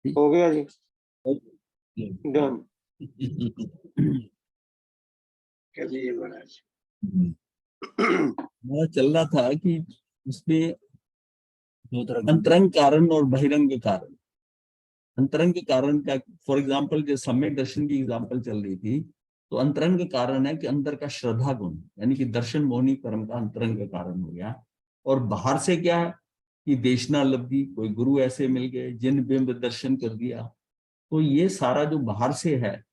हो गया जी, डन। कभी महाराज हमारा चल रहा था कि उसमें अंतरंग कारण और बहिरंग कारण। अंतरंग कारण का, फॉर एग्जाम्पल जो सम्यक दर्शन की एग्जाम्पल चल रही थी, तो अंतरंग कारण है कि अंदर का श्रद्धा गुण, यानी कि दर्शन मोहनी कर्म का अंतरंग कारण हो गया। और बाहर से क्या है कि देशनालब्धि, कोई गुरु ऐसे मिल गए जिन बिंब दर्शन कर दिया। तो ये सारा जो बाहर से है,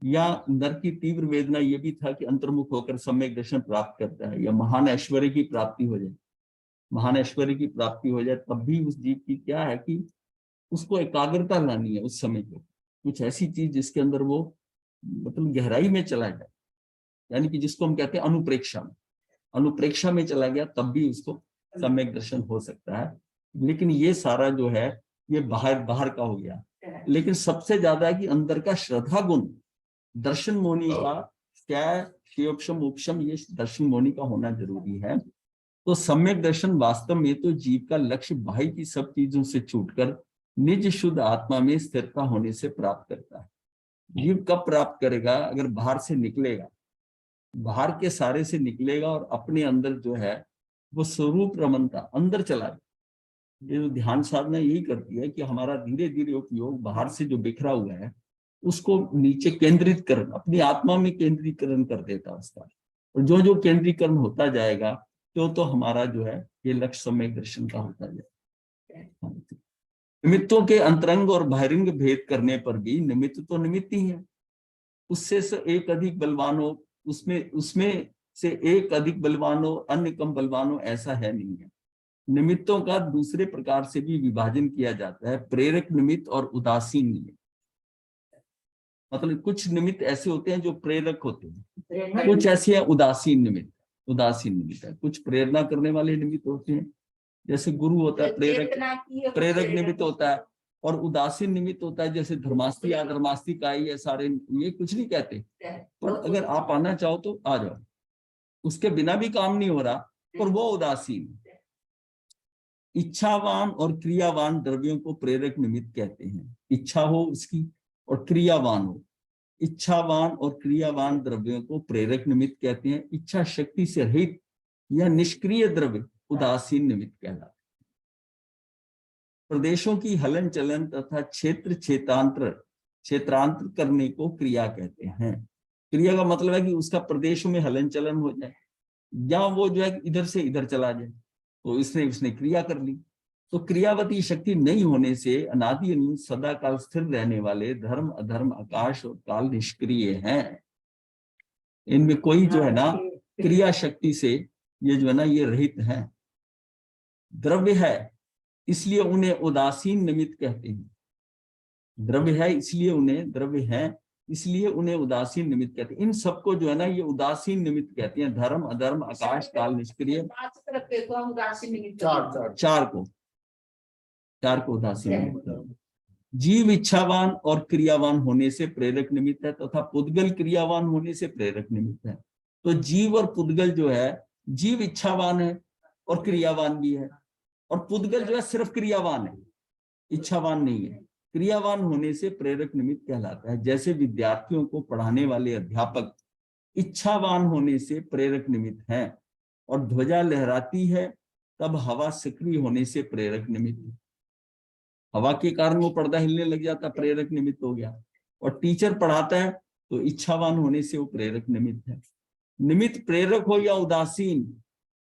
या नर की तीव्र वेदना ये भी था कि अंतर्मुख होकर सम्यक दर्शन प्राप्त करता है, या महान ऐश्वर्य की प्राप्ति हो जाए, महान ऐश्वर्य की प्राप्ति हो जाए, तब भी उस जीव की क्या है कि उसको एकाग्रता लानी है उस समय को, कुछ ऐसी चीज जिसके अंदर वो मतलब गहराई में चला जाए, यानी कि जिसको हम कहते हैं अनुप्रेक्षा में, अनुप्रेक्षा में चला गया तब भी उसको सम्यक दर्शन हो सकता है। लेकिन ये सारा जो है ये बाहर बाहर का हो गया। लेकिन सबसे ज्यादा है कि अंदर का श्रद्धा गुण, दर्शन मोनी का क्या, शिवोपशम उपशम, ये दर्शन मोनी का होना जरूरी है। तो सम्यक दर्शन वास्तव में तो जीव का लक्ष्य बाह्य की सब चीजों से छूटकर निज शुद्ध आत्मा में स्थिरता होने से प्राप्त करता है। जीव कब प्राप्त करेगा? अगर बाहर से निकलेगा, बाहर के सारे से निकलेगा और अपने अंदर जो है वो स्वरूप रमनता अंदर चला जाए। ये जो ध्यान साधना यही करती है कि हमारा धीरे धीरे उपयोग बाहर से जो बिखरा हुआ है उसको नीचे केंद्रित कर, अपनी आत्मा में केंद्रीकरण कर देता है उसका। और जो जो केंद्रीकरण होता जाएगा तो हमारा जो है ये लक्ष्य सम्यक दर्शन का होता जाएगा। निमित्तों के अंतरंग और बहिरंग भेद करने पर भी निमित्त तो निमित्त ही है, उससे से एक अधिक बलवान हो, उसमें उसमें से एक अधिक बलवान हो, अन्य कम बलवान हो, ऐसा है नहीं है। निमित्तों का दूसरे प्रकार से भी विभाजन किया जाता है, प्रेरक निमित्त और उदासीन निमित्त। मतलब कुछ निमित्त ऐसे होते हैं जो प्रेरक होते हैं, कुछ ऐसे हैं उदासीन निमित्त। उदासीन निमित्त है, कुछ प्रेरणा करने वाले निमित्त होते हैं, जैसे गुरु होता है प्रेरक, प्रेरक निमित्त होता है। और उदासीन निमित्त होता है, जैसे धर्मास्थी अधर्मास्थी का ये सारे, ये कुछ नहीं कहते, पर अगर आप आना चाहो तो आ जाओ, उसके बिना भी काम नहीं हो रहा, पर वो उदासीन। इच्छावान और क्रियावान द्रव्यों को प्रेरक निमित्त कहते हैं, इच्छा हो उसकी और क्रियावान हो। इच्छावान और क्रियावान द्रव्यों को प्रेरक निमित्त कहते हैं। इच्छा शक्ति से रहित या निष्क्रिय द्रव्य उदासीन निमित्त कहलाते हैं। प्रदेशों की हलन चलन तथा क्षेत्र क्षेत्रांतर करने को क्रिया कहते हैं। क्रिया का मतलब है कि उसका प्रदेशों में हलन चलन हो जाए, या वो जो है इधर से इधर चला जाए, तो उसने क्रिया कर ली। तो क्रियावती शक्ति नहीं होने से अनादि अनंत सदा काल स्थिर रहने वाले धर्म अधर्म आकाश और काल निष्क्रिय हैं। इनमें कोई जो है ना क्रिया शक्ति से ये जो है ना ये रहित है। द्रव्य है इसलिए उन्हें उदासीन निमित्त कहते हैं। द्रव्य है इसलिए उन्हें, द्रव्य है इसलिए उन्हें उदासीन निमित्त कहते हैं। इन सबको जो है ना ये उदासीन निमित्त कहते हैं, धर्म अधर्म आकाश काल निष्क्रिय, चार को उदासीन निमित्त। जीव इच्छावान और क्रियावान होने से प्रेरक निमित्त है, तथा पुद्गल क्रियावान होने से प्रेरक निमित्त है। तो जीव और पुद्गल जो है, जीव इच्छावान है और क्रियावान भी है, और पुद्गल जो है सिर्फ क्रियावान है, इच्छावान नहीं है। क्रियावान होने से प्रेरक निमित्त कहलाता है। जैसे विद्यार्थियों को पढ़ाने वाले अध्यापक इच्छावान होने से प्रेरक निमित्त है, और ध्वजा लहराती है तब हवा सक्रिय होने से प्रेरक निमित्त। हवा के कारण वो पर्दा हिलने लग जाता, प्रेरक निमित्त हो गया। और टीचर पढ़ाता है तो इच्छावान होने से वो प्रेरक निमित्त है। निमित्त प्रेरक हो या उदासीन,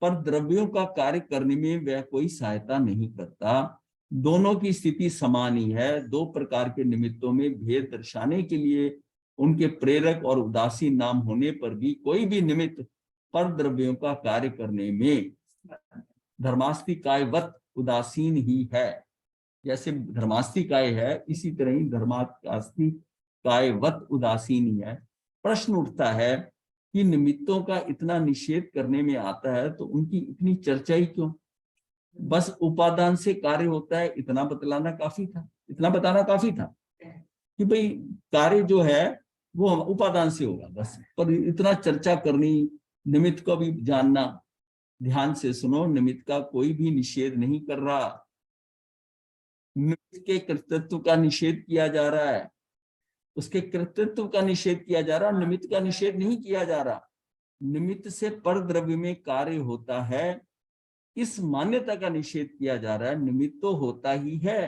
पर द्रव्यों का कार्य करने में वह कोई सहायता नहीं करता। दोनों की स्थिति समान ही है। दो प्रकार के निमित्तों में भेद दर्शाने के लिए उनके प्रेरक और उदासीन नाम होने पर भी कोई भी निमित्त पर द्रव्यों का कार्य करने में धर्मास्तिकायवत उदासीन ही है। जैसे धर्मास्तिकाय है, इसी तरह ही धर्मास्तिकायवत उदासीन ही है। प्रश्न उठता है कि निमित्तों का इतना निषेध करने में आता है तो उनकी इतनी चर्चा ही क्यों? बस उपादान से कार्य होता है, इतना बतलाना काफी था, इतना बताना काफी था कि भाई कार्य जो है वो उपादान से होगा बस। पर इतना चर्चा करनी, निमित्त को भी जानना। ध्यान से सुनो, निमित्त का कोई भी निषेध नहीं कर रहा। निमित्त के कर्तृत्व का निषेध किया जा रहा है, उसके कर्तृत्व का निषेध किया जा रहा है, निमित्त का निषेध नहीं किया जा रहा। निमित्त से पर द्रव्य में कार्य होता है, इस मान्यता का निषेध किया जा रहा है। निमित्त तो होता ही है,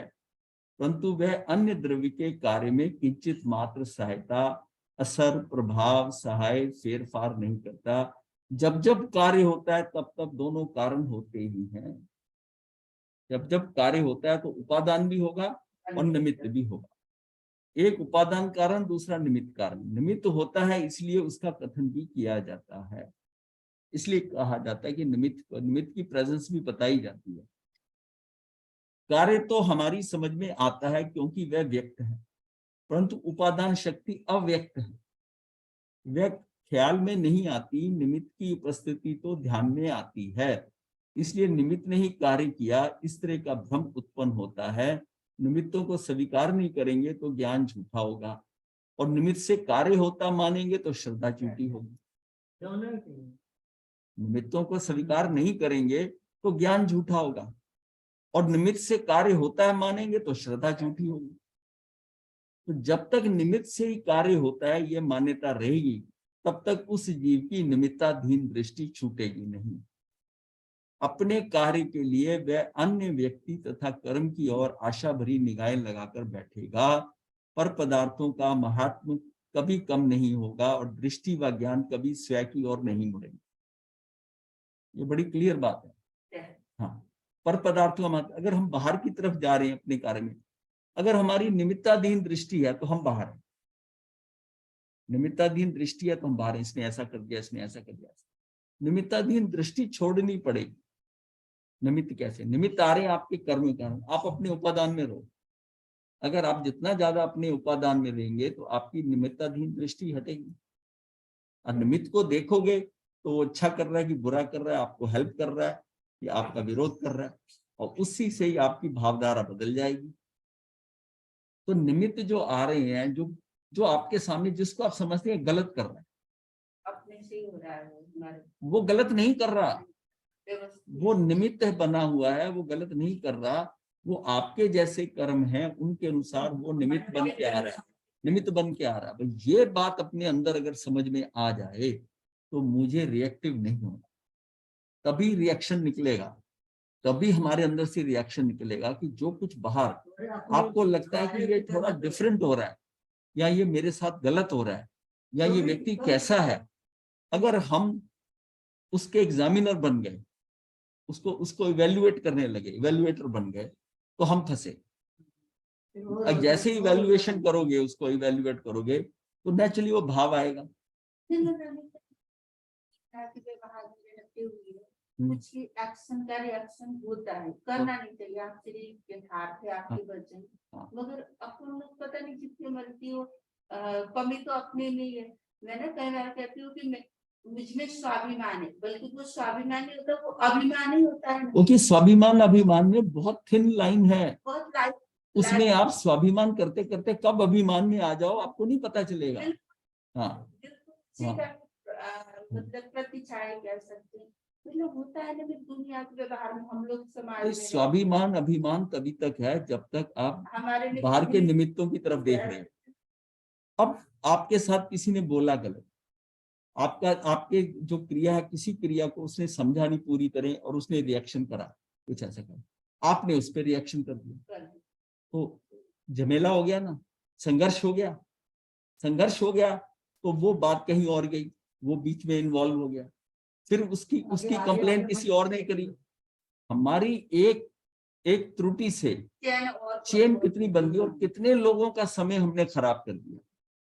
परंतु वह अन्य द्रव्य के कार्य में किंचित मात्र सहायता, असर, प्रभाव, सहाय, फेरफार नहीं करता। जब जब कार्य होता है तब तब दोनों कारण होते ही हैं। जब जब कार्य होता है तो उपादान भी होगा और निमित्त भी होगा। एक उपादान कारण, दूसरा निमित्त कारण। निमित्त होता है इसलिए उसका कथन भी किया जाता है, इसलिए कहा जाता है कि निमित्त की प्रेजेंस भी बताई जाती है। कार्य तो हमारी समझ में आता है क्योंकि वह व्यक्त है, परंतु उपादान शक्ति अव्यक्त है, वह ख्याल में नहीं आती। निमित्त की उपस्थिति तो ध्यान में आती है, इसलिए निमित्त ने ही कार्य किया, इस तरह का भ्रम उत्पन्न होता है। निमित्तों को स्वीकार नहीं करेंगे तो ज्ञान झूठा होगा, और निमित्त से कार्य होता मानेंगे तो श्रद्धा झूठी होगी। निमित्तों को स्वीकार नहीं करेंगे तो ज्ञान झूठा होगा, और निमित्त से कार्य होता है मानेंगे तो श्रद्धा झूठी होगी। तो जब तक निमित्त से ही कार्य होता है ये मान्यता रहेगी, तब तक उस जीव की निमित्ताधीन दृष्टि छूटेगी नहीं। अपने कार्य के लिए वह अन्य व्यक्ति तथा कर्म की ओर आशा भरी निगाहें लगाकर बैठेगा, पर पदार्थों का महात्म कभी कम नहीं होगा और दृष्टि व ज्ञान कभी स्वयं की ओर नहीं मुड़ेंगे। ये बड़ी क्लियर बात है। हाँ, पर पदार्थों का महत्व, अगर हम बाहर की तरफ जा रहे हैं अपने कार्य में, अगर हमारी निमित्ताधीन दृष्टि है तो हम बाहर हैं। निमित्ताधीन दृष्टि है तो हम बाहर हैं, इसने ऐसा कर दिया, इसने ऐसा कर दिया। निमित्ताधीन दृष्टि छोड़नी पड़ेगी। निमित्त कैसे? निमित्त आ रहे हैं आपके कर्म के कारण, आप अपने उपादान में रहो। अगर आप जितना ज्यादा अपने उपादान में रहेंगे तो आपकी निमित्ताधीन दृष्टि हटेगी। और निमित्त को देखोगे तो वो अच्छा कर रहा है कि बुरा कर रहा है, आपको हेल्प कर रहा है या आपका विरोध कर रहा है, और उसी से ही आपकी भावधारा बदल जाएगी। तो निमित्त जो आ रहे हैं, जो आपके सामने, जिसको आप समझते हैं गलत कर रहा है, अपने से ही हो रहा है, वो गलत नहीं कर रहा, वो निमित्त बना हुआ है, वो गलत नहीं कर रहा। वो आपके जैसे कर्म हैं उनके अनुसार वो निमित्त बन के आ रहा है, निमित्त बन के आ रहा है। भाई ये बात अपने अंदर अगर समझ में आ जाए तो मुझे रिएक्टिव नहीं होना, तभी रिएक्शन निकलेगा, तभी हमारे अंदर से रिएक्शन निकलेगा कि जो कुछ बाहर आपको लगता है कि ये थोड़ा डिफरेंट हो रहा है, या ये मेरे साथ गलत हो रहा है, या ये व्यक्ति कैसा है, अगर हम उसके एग्जामिनर बन गए, उसको इवेल्युएट करने लगे, इवेल्युएटर बन गए, तो हम फंसे। अब जैसे इवेल्युएशन करोगे, उसको इवेल्युएट करोगे, तो नेचुरली वो भाव आएगा। कुछ एक्शन का रिएक्शन होता है, करना नहीं चाहिए, आप सिर्फ यथार्थ है आपके वचन, मगर अपन लोग पता नहीं जितनी मर्जी हो, कमी तो अपने में ही है। मैं ना कई बार कहती हूँ कि मुझमें स्वाभिमान है, बल्कि वो स्वाभिमान नहीं होता, वो अभिमान ही होता है। क्योंकि स्वाभिमान अभिमान में बहुत थिन लाइन है, बहुत लाइन, उसमें आप स्वाभिमान करते करते कब अभिमान में आ जाओ आपको नहीं पता चलेगा। हाँ, मतलब प्रतिछाया कह सकते हैं, मतलब होता है ना दुनिया के व्यवहार में, हम लोग समाज में। स्वाभिमान अभिमान तभी तक है जब तक आप हमारे बाहर के निमित्तों की तरफ देख रहे हैं। अब आपके साथ किसी ने बोला गलत, आपके जो क्रिया है, किसी क्रिया को उसने समझा नहीं पूरी तरह और उसने रिएक्शन करा, कुछ ऐसा करा, आपने उस पर रिएक्शन कर दिया, तो झमेला हो गया ना, संघर्ष हो गया। संघर्ष हो गया तो वो बात कहीं और गई, वो बीच में इन्वॉल्व हो गया, फिर उसकी कंप्लेंट किसी और ने करी। हमारी एक त्रुटि से चेन कितनी बन गई और कितने लोगों का समय हमने खराब कर दिया।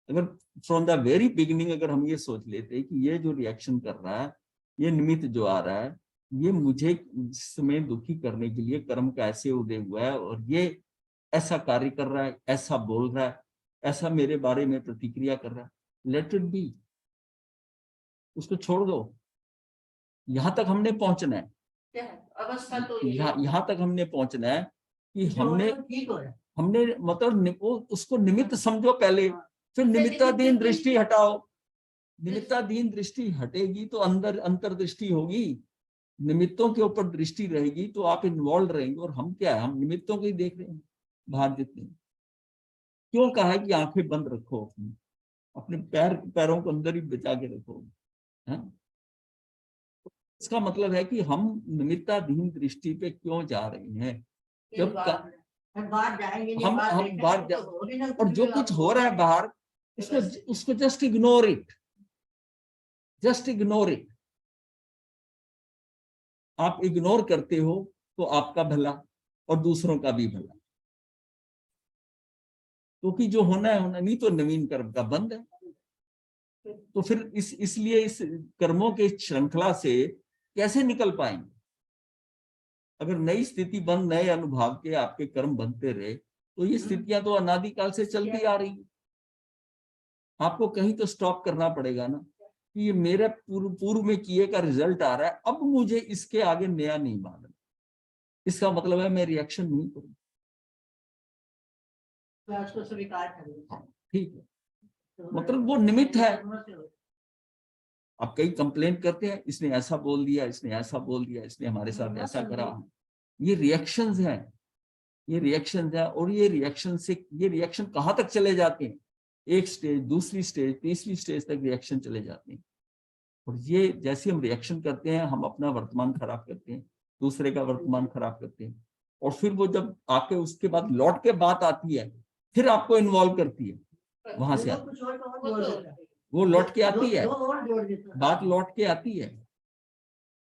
अगर फ्रॉम द वेरी बिगिनिंग अगर हम ये सोच लेते कि ये जो रिएक्शन कर रहा है, ये निमित्त जो आ रहा है, ये मुझे इस समय दुखी करने के लिए कर्म का ऐसे उदय हुआ है, और ये ऐसा कार्य कर रहा है, ऐसा बोल रहा है, ऐसा मेरे बारे में प्रतिक्रिया कर रहा है, लेट इट बी, उसको छोड़ दो। यहां तक हमने पहुंचना है, अवस्था तो यहाँ तक हमने पहुंचना है कि हमने मतलब उसको निमित्त समझो पहले, फिर निमित्ताधीन दृष्टि हटाओ। निमित्ताधीन दृष्टि हटेगी तो अंदर अंतर्दृष्टि होगी, निमित्तों के ऊपर दृष्टि रहेगी तो आप इन्वॉल्व रहेंगे। और हम क्या है, हम निमित्तों को ही देख रहे हैं, बाहर जितने, क्यों कहा है कि आंखें बंद रखो, अपनी अपने पैरों को अंदर ही बचा के रखो, है? इसका मतलब है कि हम निमित्ताधीन दृष्टि पे क्यों जा रहे हैं? जब बाहर जाएंगे नहीं, हम बाहर तो हो भी ना, और जो कुछ हो रहा है बाहर, उसको just ignore it, just ignore it. आप इग्नोर करते हो तो आपका भला और दूसरों का भी भला, क्योंकि जो होना है होना, नहीं तो नवीन कर्म का बंद है। तो फिर इसलिए इस कर्मों के श्रृंखला से कैसे निकल पाएंगे? अगर नई स्थिति बन, नए अनुभाव के आपके कर्म बनते रहे, तो ये स्थितियां तो अनादिकाल से चलती आ रही है। आपको कहीं तो स्टॉप करना पड़ेगा ना, कि ये मेरे पूर्व में किए का रिजल्ट आ रहा है, अब मुझे इसके आगे नया नहीं मालूम। इसका मतलब है मैं रिएक्शन नहीं करूँ, उसको स्वीकार करें। ठीक है, मतलब वो निमित्त है। आप कई कंप्लेंट करते हैं, इसने ऐसा बोल दिया, इसने ऐसा बोल दिया, इसने हमारे साथ ऐसा करा। ये रिएक्शंस हैं, ये रिएक्शंस हैं, और ये रिएक्शन कहाँ तक चले जाते हैं? एक स्टेज, दूसरी स्टेज, तीसरी स्टेज तक रिएक्शन चले जाते हैं। और ये जैसे हम रिएक्शन करते हैं, हम अपना वर्तमान खराब करते हैं, दूसरे का वर्तमान खराब करते हैं, और फिर वो जब आके उसके बाद लौट के बात आती है, फिर आपको इन्वॉल्व करती है, वहां से वो लौट के आती है, बात लौट के आती है,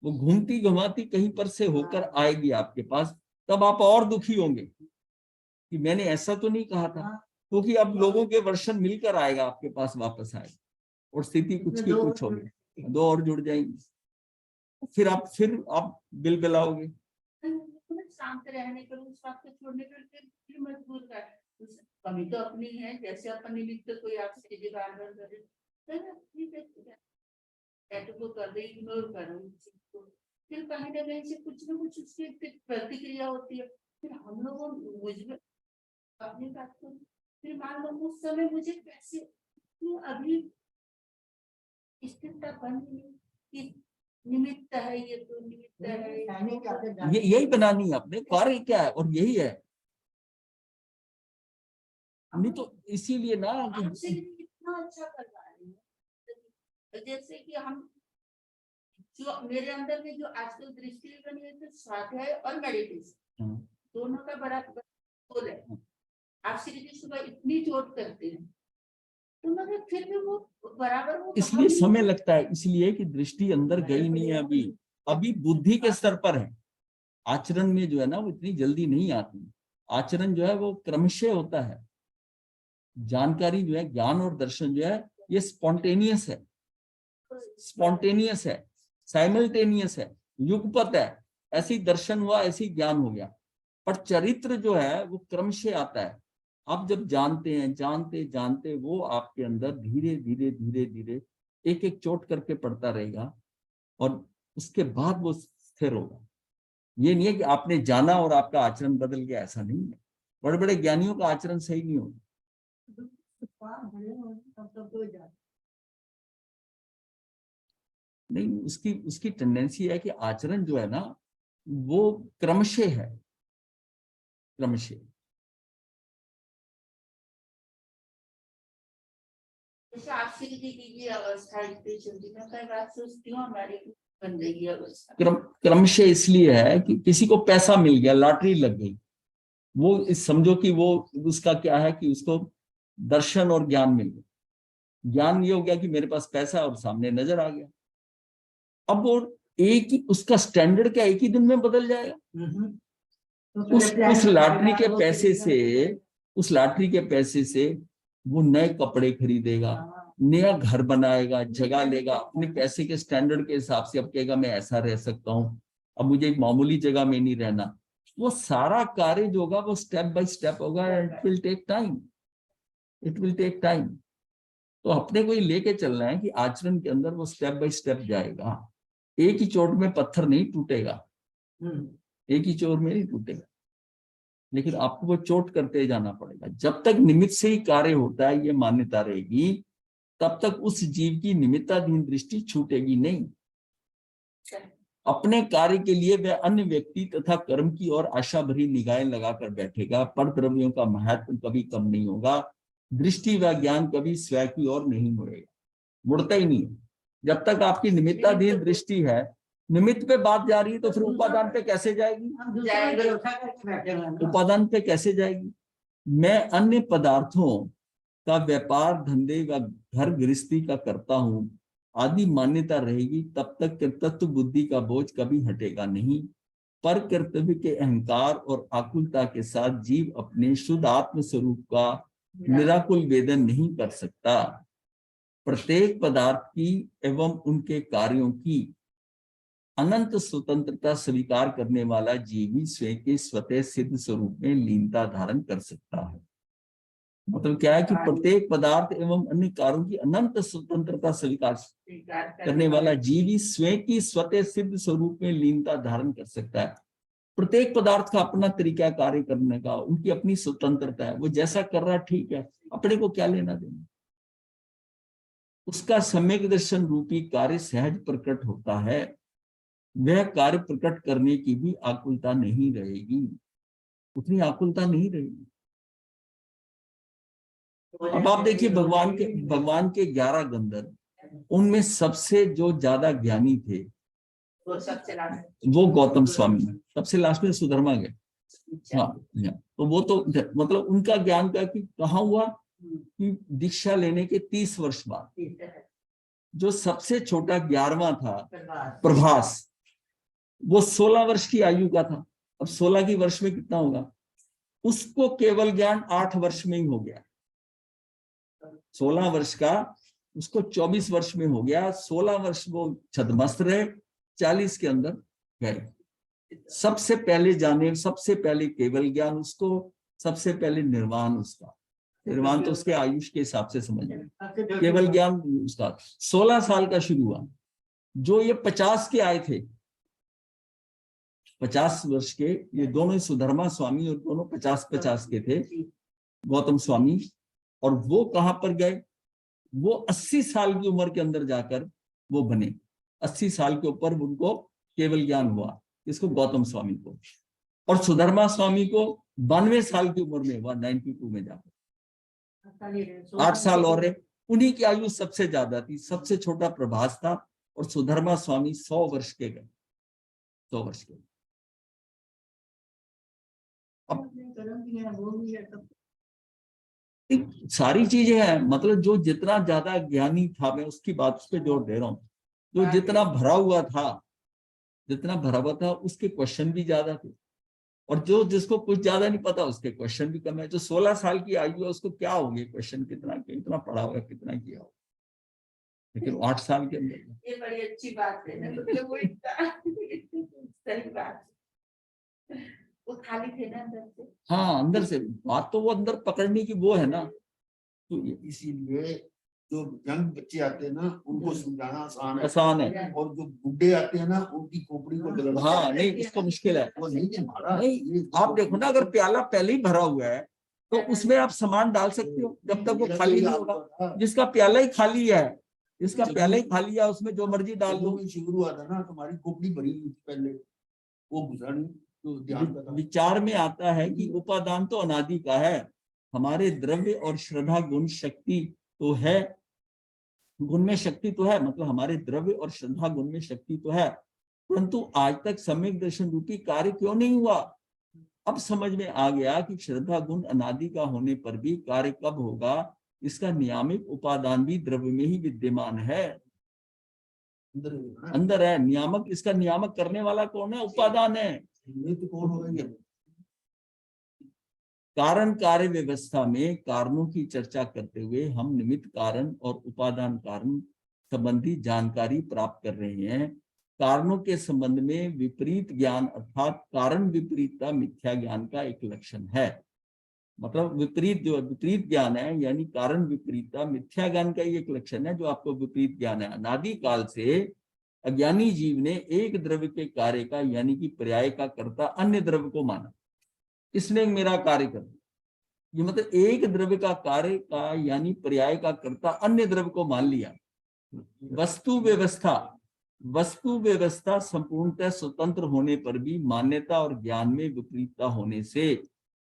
वो घूमती घुमाती कहीं पर से होकर आएगी आपके पास। तब आप और दुखी होंगे कि मैंने ऐसा तो नहीं कहा था, क्योंकि अब लोगों के वर्षन मिलकर आएगा आपके पास, वापस आएगा, और स्थिति कुछ की कुछ होगी, दो और जुड़ जाएंगी, फिर आप बिलबिलाओगे। शांत रहने पर, उस बात को छोड़ने पर फिर मजबूर कर, कमी तो अपनी है। जैसे अपन निमित्त कोई आपसे बार-बार करे, वो कर दे, इग्नोर करो उस चीज को, फिर कहीं ना कहीं से कुछ ना कुछ उसकी प्रतिक्रिया होती है। फिर हम लोगों मुझे अपनी बात को, फिर मान लो उस समय मुझे कैसे अभी स्थिरता बन कि निमित्त है, ये तो निमित्त है, ये यही बनानी है अपने कार्य क्या है, और यही है। नहीं तो इसीलिए ना हमसे इतना अच्छा कर पा रही है। जैसे कि हम जो मेरे अंदर में जो आजकल दृष्टि बनी है, तो स्वाध्याय और मेडिटेशन दोनों का बड़ा रोल है। आप श्री जी सुबह इतनी चोट करते हैं, तो मगर फिर भी वो बराबर, वो इसलिए समय लगता है, इसलिए कि दृष्टि अंदर गई नहीं है, अभी बुद्धि के स्तर पर है। आचरण में जो है ना, वो इतनी जल्दी नहीं आती। आचरण जो है वो क्रमशः होता है। जानकारी जो है, ज्ञान और दर्शन जो है, ये स्पॉन्टेनियस है, साइमल्टेनियस है, युगपत है। ऐसे ही दर्शन हुआ, ऐसे ही ज्ञान हो गया। पर चरित्र जो है वो क्रमशः आता है। आप जब जानते हैं, जानते वो आपके अंदर धीरे धीरे धीरे धीरे एक एक चोट करके पड़ता रहेगा, और उसके बाद वो स्थिर होगा। ये नहीं है कि आपने जाना और आपका आचरण बदल गया, ऐसा नहीं है। बड़े बड़े ज्ञानियों का आचरण सही नहीं होता। नहीं, उसकी टेंडेंसी है कि आचरण जो है ना, वो क्रमशः है, क्रमशः। जैसे आप श्री जी की ये अवस्था इतनी जल्दी, मैं कई बार सोचती हूँ हमारी बन रही है अवस्था। क्रमशः इसलिए है कि किसी को पैसा मिल गया, लॉटरी लग गई, वो समझो कि वो उसका क्या है कि उसको दर्शन और ज्ञान मिल गया। ज्ञान ये हो गया कि मेरे पास पैसा और सामने नजर आ गया। अब वो एक ही, उसका स्टैंडर्ड क्या एक ही दिन में बदल जाएगा? उस लॉटरी के पैसे से, उस लॉटरी के पैसे से वो नए कपड़े खरीदेगा, नया घर बनाएगा, जगह लेगा, अपने पैसे के स्टैंडर्ड के हिसाब से। अब कहेगा मैं ऐसा रह सकता हूँ, अब मुझे एक मामूली जगह में नहीं रहना। वो सारा कार्य जो होगा वो स्टेप बाय स्टेप होगा। It will take time, it will take time. तो अपने को ही लेके चलना है कि आचरण के अंदर वो स्टेप बाय स्टेप जाएगा। एक ही चोट में पत्थर नहीं टूटेगा, एक ही चोट में नहीं टूटेगा, लेकिन आपको वो चोट करते जाना पड़ेगा। जब तक निमित्त से ही कार्य होता है, ये मान्यता रहेगी, तब तक उस जीव की निमित्ताधीन दृष्टि छूटेगी नहीं। अपने कार्य के लिए वह अन्य व्यक्ति तथा कर्म की ओर आशा भरी निगाहें लगाकर बैठेगा। पर द्रव्यों का महत्व कभी कम नहीं होगा। दृष्टि व ज्ञान कभी स्वयं की ओर नहीं मुड़ेगा, मुड़ता ही नहीं। जब तक आपकी निमित्ताधीन दृष्टि है, निमित्त पे बात जा रही है, तो फिर उपादान पे कैसे जाएगी? उपादान पे कैसे जाएगी? मैं अन्य पदार्थों का व्यापार, धंधे व घर गृहस्थी का करता हूं आदि मान्यता रहेगी, तब तक कर्तृत्व बुद्धि का बोझ कभी हटेगा नहीं। पर कर्तव्य के अहंकार और आकुलता के साथ जीव अपने शुद्ध आत्म स्वरूप का निराकुल वेदन नहीं कर सकता। प्रत्येक पदार्थ की एवं उनके कार्यों की अनंत स्वतंत्रता स्वीकार करने वाला जीव ही स्वयं के स्वतः सिद्ध स्वरूप में लीनता धारण कर सकता है। मतलब क्या है कि प्रत्येक पदार्थ एवं अन्य कार्यों की अनंत स्वतंत्रता स्वीकार करने वाला जीव ही स्वयं की स्वतः सिद्ध स्वरूप में लीनता धारण कर सकता है। प्रत्येक पदार्थ का अपना तरीका कार्य करने का, उनकी अपनी स्वतंत्रता है। वो जैसा कर रहा ठीक है, अपने को क्या लेना देना। उसका सम्यक दर्शन रूपी कार्य सहज प्रकट होता है। वह कार्य प्रकट करने की भी आकुलता नहीं रहेगी, उतनी आकुलता नहीं रहेगी। अब आप देखिए भगवान के 11 गंधर्व, उनमें सबसे जो ज्यादा ज्ञानी थे वो गौतम स्वामी, सबसे लास्ट में सुधर्मा गए। हाँ, तो वो तो मतलब उनका ज्ञान का कि कहाँ हुआ कि दीक्षा लेने के 30 वर्ष बाद। जो सबसे छोटा 11वां था प्रभास, वो 16 वर्ष की आयु का था। अब 16 की वर्ष में कितना होगा? उसको केवल ज्ञान 8 वर्ष में ही हो गया। 16 वर्ष का उसको 24 वर्ष में हो गया। 16 वर्ष वो छद्मस्त रहे, 40 के अंदर गए। सबसे पहले जाने, सबसे पहले केवल ज्ञान उसको, सबसे पहले निर्वाण उसका। निर्वाण तो उसके आयुष के हिसाब से समझ में, केवल ज्ञान उसका 16 साल का शुरू हुआ। जो ये 50 के आए थे, 50 वर्ष के, ये दोनों सुधर्मा स्वामी और दोनों 50-50 के थे, गौतम स्वामी। और वो कहां पर गए? वो 80 साल की उम्र के अंदर जाकर वो बने। 80 साल के ऊपर उनको केवल ज्ञान हुआ, इसको गौतम स्वामी को। और सुधर्मा स्वामी को 92 साल की उम्र में हुआ, 92 में जाकर। 8 साल और रहे। उन्हीं की आयु सबसे ज्यादा थी। सबसे छोटा प्रभास था और सुधर्मा स्वामी 100 वर्ष के गए, 100 वर्ष के। अब सारी चीजें हैं, मतलब जो जितना ज्यादा ज्ञानी था, मैं उसकी बात उस पर जोर दे रहा हूँ, जो जितना भरा हुआ था, जितना भरा हुआ था उसके क्वेश्चन भी ज्यादा थे। और जो जिसको कुछ ज्यादा नहीं पता उसके क्वेश्चन भी कम है। जो 16 साल की आयु है उसको क्या हो गया क्वेश्चन, कितना पढ़ा होगा, कितना किया होगा, लेकिन 8 साल के अंदर। ये बड़ी अच्छी बात है, मतलब वो सही बात। वो खाली थे ना अंदर से। हाँ, अंदर से बात तो वो अंदर पकड़ने की वो है ना। तो इसीलिए जो यंग बच्चे आते हैं ना, उनको समझाना आसान है, और जो बुढ़े आते हैं ना, उनकी खोपड़ी को गलत। हाँ, नहीं, इसको मुश्किल है। वो नहीं है हमारा। नहीं, आप देखो ना, अगर प्याला पहले ही भरा हुआ है तो उसमें आप सामान डाल सकते हो जब तक वो खाली नहीं होगा। जिसका प्याला ही खाली है, जिसका प्याला ही खाली है, उसमें जो मर्जी डाल दो। शुरू हुआ था ना, तुम्हारी खोपड़ी भरी हुई थी पहले, वो गुजरा नहीं। तो विचार में आता है कि उपादान तो अनादि का है। हमारे द्रव्य और श्रद्धा गुण शक्ति तो है, गुण में शक्ति तो है, मतलब हमारे द्रव्य और श्रद्धा गुण में शक्ति तो है, परंतु आज तक सम्यक दर्शन रूपी कार्य क्यों नहीं हुआ? अब समझ में आ गया कि श्रद्धा गुण अनादि का होने पर भी कार्य कब होगा। इसका नियामक उपादान भी द्रव्य में ही विद्यमान है, अंदर है नियामक। इसका नियामक करने वाला कौन है? उपादान है। तो कौन होगा? कारण कार्य व्यवस्था में कारणों की चर्चा करते हुए हम निमित्त कारण और उपादान कारण संबंधी जानकारी प्राप्त कर रहे हैं। कारणों के संबंध में विपरीत ज्ञान अर्थात कारण विपरीतता मिथ्या ज्ञान का एक लक्षण है। मतलब विपरीत, जो विपरीत ज्ञान है यानी कारण विपरीतता मिथ्या ज्ञान का एक लक्षण है। जो आपको विपरीत ज्ञान है, अनादि काल से अज्ञानी जीव ने एक द्रव्य के कार्य का यानी कि पर्याय का कर्ता अन्य द्रव्य को माना। इसने मेरा कार्य कर, ये मतलब एक द्रव्य का कार्य का यानी पर्याय का कर्ता अन्य द्रव्य को मान लिया। वस्तु व्यवस्था वस्तु व्यवस्था संपूर्णतः स्वतंत्र होने पर भी मान्यता और ज्ञान में विपरीतता होने से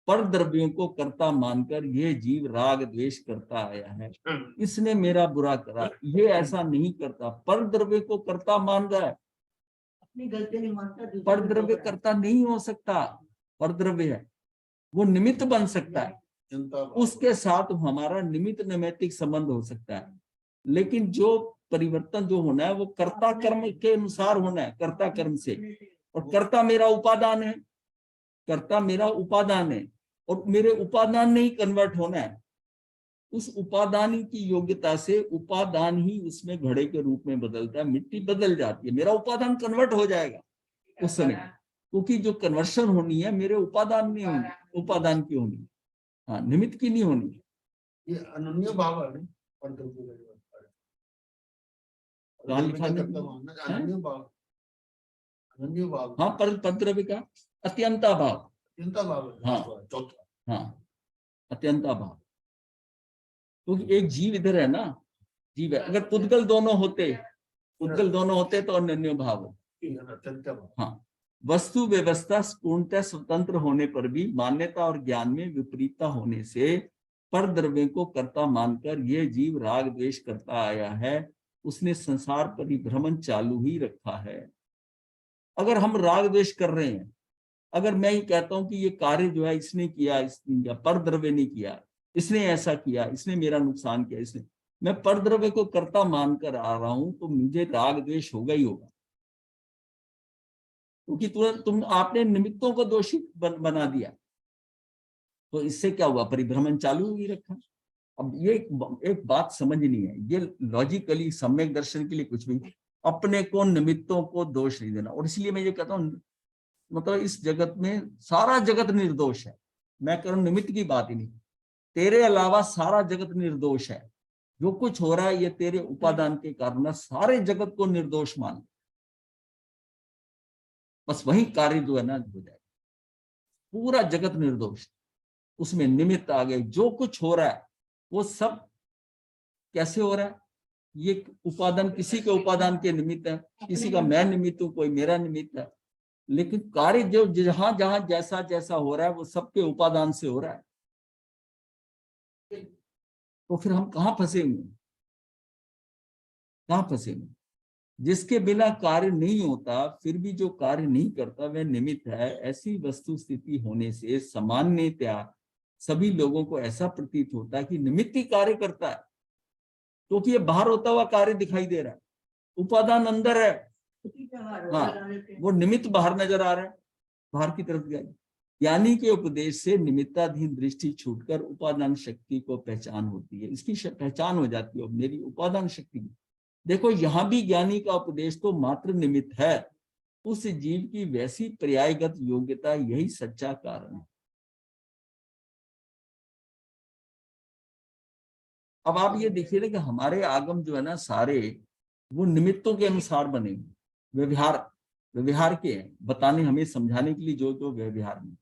पर द्रव्यों को कर्ता मानकर यह जीव राग द्वेष करता आया है। इसने मेरा बुरा करा, ये ऐसा नहीं करता। पर द्रव्य को कर्ता मान रहा है, अपनी गलती नहीं मानता, पर द्रव्य कर्ता नहीं हो सकता। पर द्रव्य है, वो निमित्त बन सकता है, उसके साथ हमारा निमित्त नैमित्तिक संबंध हो सकता है, लेकिन जो परिवर्तन जो होना है वो कर्ता कर्म के अनुसार होना है, कर्ता कर्म से। और कर्ता मेरा उपादान है, कर्ता मेरा उपादान है, और मेरे उपादान ने ही कन्वर्ट होना है। उस उपादान की योग्यता से उपादान ही उसमें घड़े के रूप में बदलता है, मिट्टी बदल जाती है, मेरा उपादान कन्वर्ट हो जाएगा उस समय, क्योंकि जो कन्वर्शन होनी है मेरे उपादान में होनी, उपादान की होनी, हाँ, निमित्त की नहीं होनी। ये अनन्य भाव है, कहाँ लिखा है? अनन्य भाव, अनन्य भाव, हाँ, पर द्रव्य का अत्यंता भाव, चिंता भाव है। हाँ। चौथा, हाँ, अत्यंता भाव। क्योंकि एक जीव इधर है ना, जीव है। अगर पुद्गल दोनों होते तो अनन्य भाव हो। हाँ, वस्तु व्यवस्था पूर्णतः स्वतंत्र होने पर भी मान्यता और ज्ञान में विपरीतता होने से पर द्रव्य को कर्ता मानकर यह जीव राग द्वेष करता आया है। उसने संसार परिभ्रमण चालू ही रखा है। अगर हम राग द्वेष कर रहे हैं, अगर मैं ही कहता हूं कि ये कार्य जो है इसने किया, इसने किया, पर द्रव्य ने किया, इसने ऐसा किया, इसने मेरा नुकसान किया, इसने, मैं पर द्रव्य को कर्ता मानकर आ रहा हूं, तो मुझे राग द्वेष होगा ही होगा, क्योंकि तुम आपने निमित्तों को दोषी बना दिया। तो इससे क्या हुआ, परिभ्रमण चालू ही रखा। अब ये एक बात समझनी है, ये लॉजिकली सम्यक दर्शन के लिए कुछ भी, अपने को निमित्तों को दोष नहीं देना। और इसलिए मैं ये कहता हूँ, मतलब इस जगत में सारा जगत निर्दोष है। मैं कह रहा हूं निमित्त की बात ही नहीं, तेरे अलावा सारा जगत निर्दोष है। जो कुछ हो रहा है ये तेरे उपादान के कारण, सारे जगत को निर्दोष मान, बस वही कार्य जो है ना हो जाए। पूरा जगत निर्दोष, उसमें निमित्त आ गए। जो कुछ हो रहा है वो सब कैसे हो रहा है, ये उपादान किसी के उपादान के निमित्त है, किसी का मैं निमित्त हूं, कोई मेरा निमित्त है, लेकिन कार्य जो जहां जहां जैसा जैसा हो रहा है वो सबके उपादान से हो रहा है। तो फिर हम कहाँ फंसेंगे, कहाँ फंसेंगे? जिसके बिना कार्य नहीं होता फिर भी जो कार्य नहीं करता वह निमित्त है। ऐसी वस्तु स्थिति होने से सामान्यतया सभी लोगों को ऐसा प्रतीत होता है कि निमित्त ही कार्य करता है, क्योंकि ये बाहर होता हुआ कार्य दिखाई दे रहा है, उपादान अंदर है। हाँ, वो निमित्त बाहर नजर आ रहा है, बाहर की तरफ गया। ज्ञानी के उपदेश से निमित्ताधीन दृष्टि छूटकर उपादान शक्ति को पहचान होती है। इसकी पहचान हो जाती है मेरी उपादान शक्ति। देखो यहां भी ज्ञानी का उपदेश तो मात्र निमित्त है, उस जीव की वैसी पर्यायगत योग्यता यही सच्चा कारण है। अब आप ये देखिए ना कि हमारे आगम जो है ना सारे वो निमित्तों के अनुसार बने, व्यवहार के हैं, बताने हमें समझाने के लिए जो जो व्यवहार में।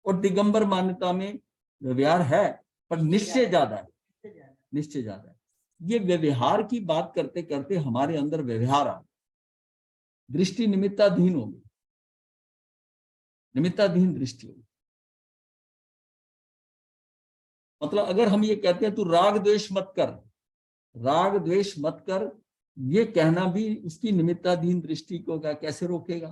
और दिगंबर मान्यता में व्यवहार है पर निश्चय ज्यादा है, निश्चय ज्यादा है। ये व्यवहार की बात करते करते हमारे अंदर व्यवहार आ, दृष्टि निमित्ताधीन होगी, निमित्ताधीन दृष्टि होगी। मतलब अगर हम ये कहते हैं तू राग द्वेष मत कर, राग द्वेष मत कर, ये कहना भी उसकी निमित्ताधीन दृष्टि को क्या कैसे रोकेगा?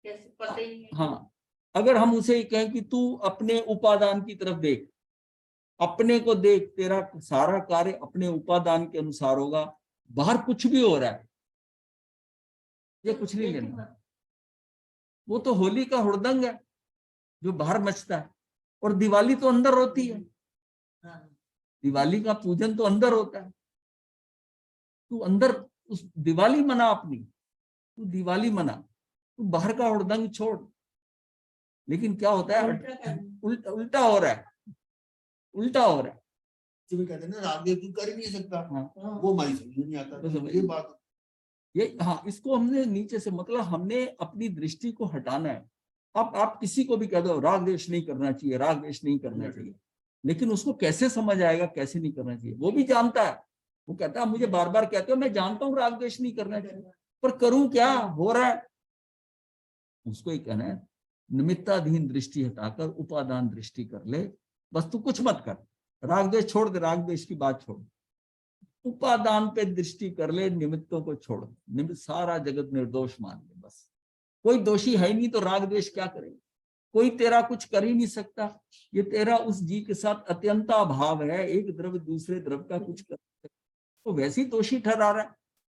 कैसे पता ही नहीं। हाँ, अगर हम उसे कहें कि तू अपने उपादान की तरफ देख, अपने को देख, तेरा सारा कार्य अपने उपादान के अनुसार होगा, बाहर कुछ भी हो रहा है ये कुछ नहीं लेना। वो तो होली का हुड़दंग है जो बाहर मचता है, और दिवाली तो अंदर होती है, दिवाली का पूजन तो अंदर होता है। तू अंदर उस दिवाली मना अपनी, तू दिवाली मना, तू बाहर का हुड़दंग छोड़। लेकिन क्या होता है, उल्टा हो रहा है, उल्टा हो रहा है। जो भी कहते हैं ना राग तू कर ही नहीं सकता, हाँ, वो हमारी समझ नहीं आता। तो ये बात ये, हाँ, इसको हमने नीचे से, मतलब हमने अपनी दृष्टि को हटाना है। अब आप किसी को भी कह दो राग द्वेष नहीं करना चाहिए, राग द्वेष नहीं करना चाहिए, लेकिन उसको कैसे समझ आएगा कैसे नहीं करना चाहिए? वो भी जानता है, वो कहता है मुझे बार बार कहते हो मैं जानता हूँ राग द्वेष नहीं करना चाहिए, पर करूं क्या, हो रहा है। उसको ही कहना है निमित्ताधीन दृष्टि हटाकर उपादान दृष्टि कर ले। बस तू कुछ मत कर, राग द्वेष छोड़ दे, राग द्वेष की बात छोड़, उपादान पे दृष्टि कर ले, निमित्तों को छोड़, निमित्त सारा जगत निर्दोष मान ले। बस कोई दोषी है ही नहीं तो राग द्वेष क्या करेगा, कोई तेरा कुछ कर ही नहीं सकता। ये तेरा उस जीव के साथ अत्यंता भाव है, एक द्रव्य दूसरे द्रव्य का कुछ कर तो वैसे ही दोषी ठहरा रहा है।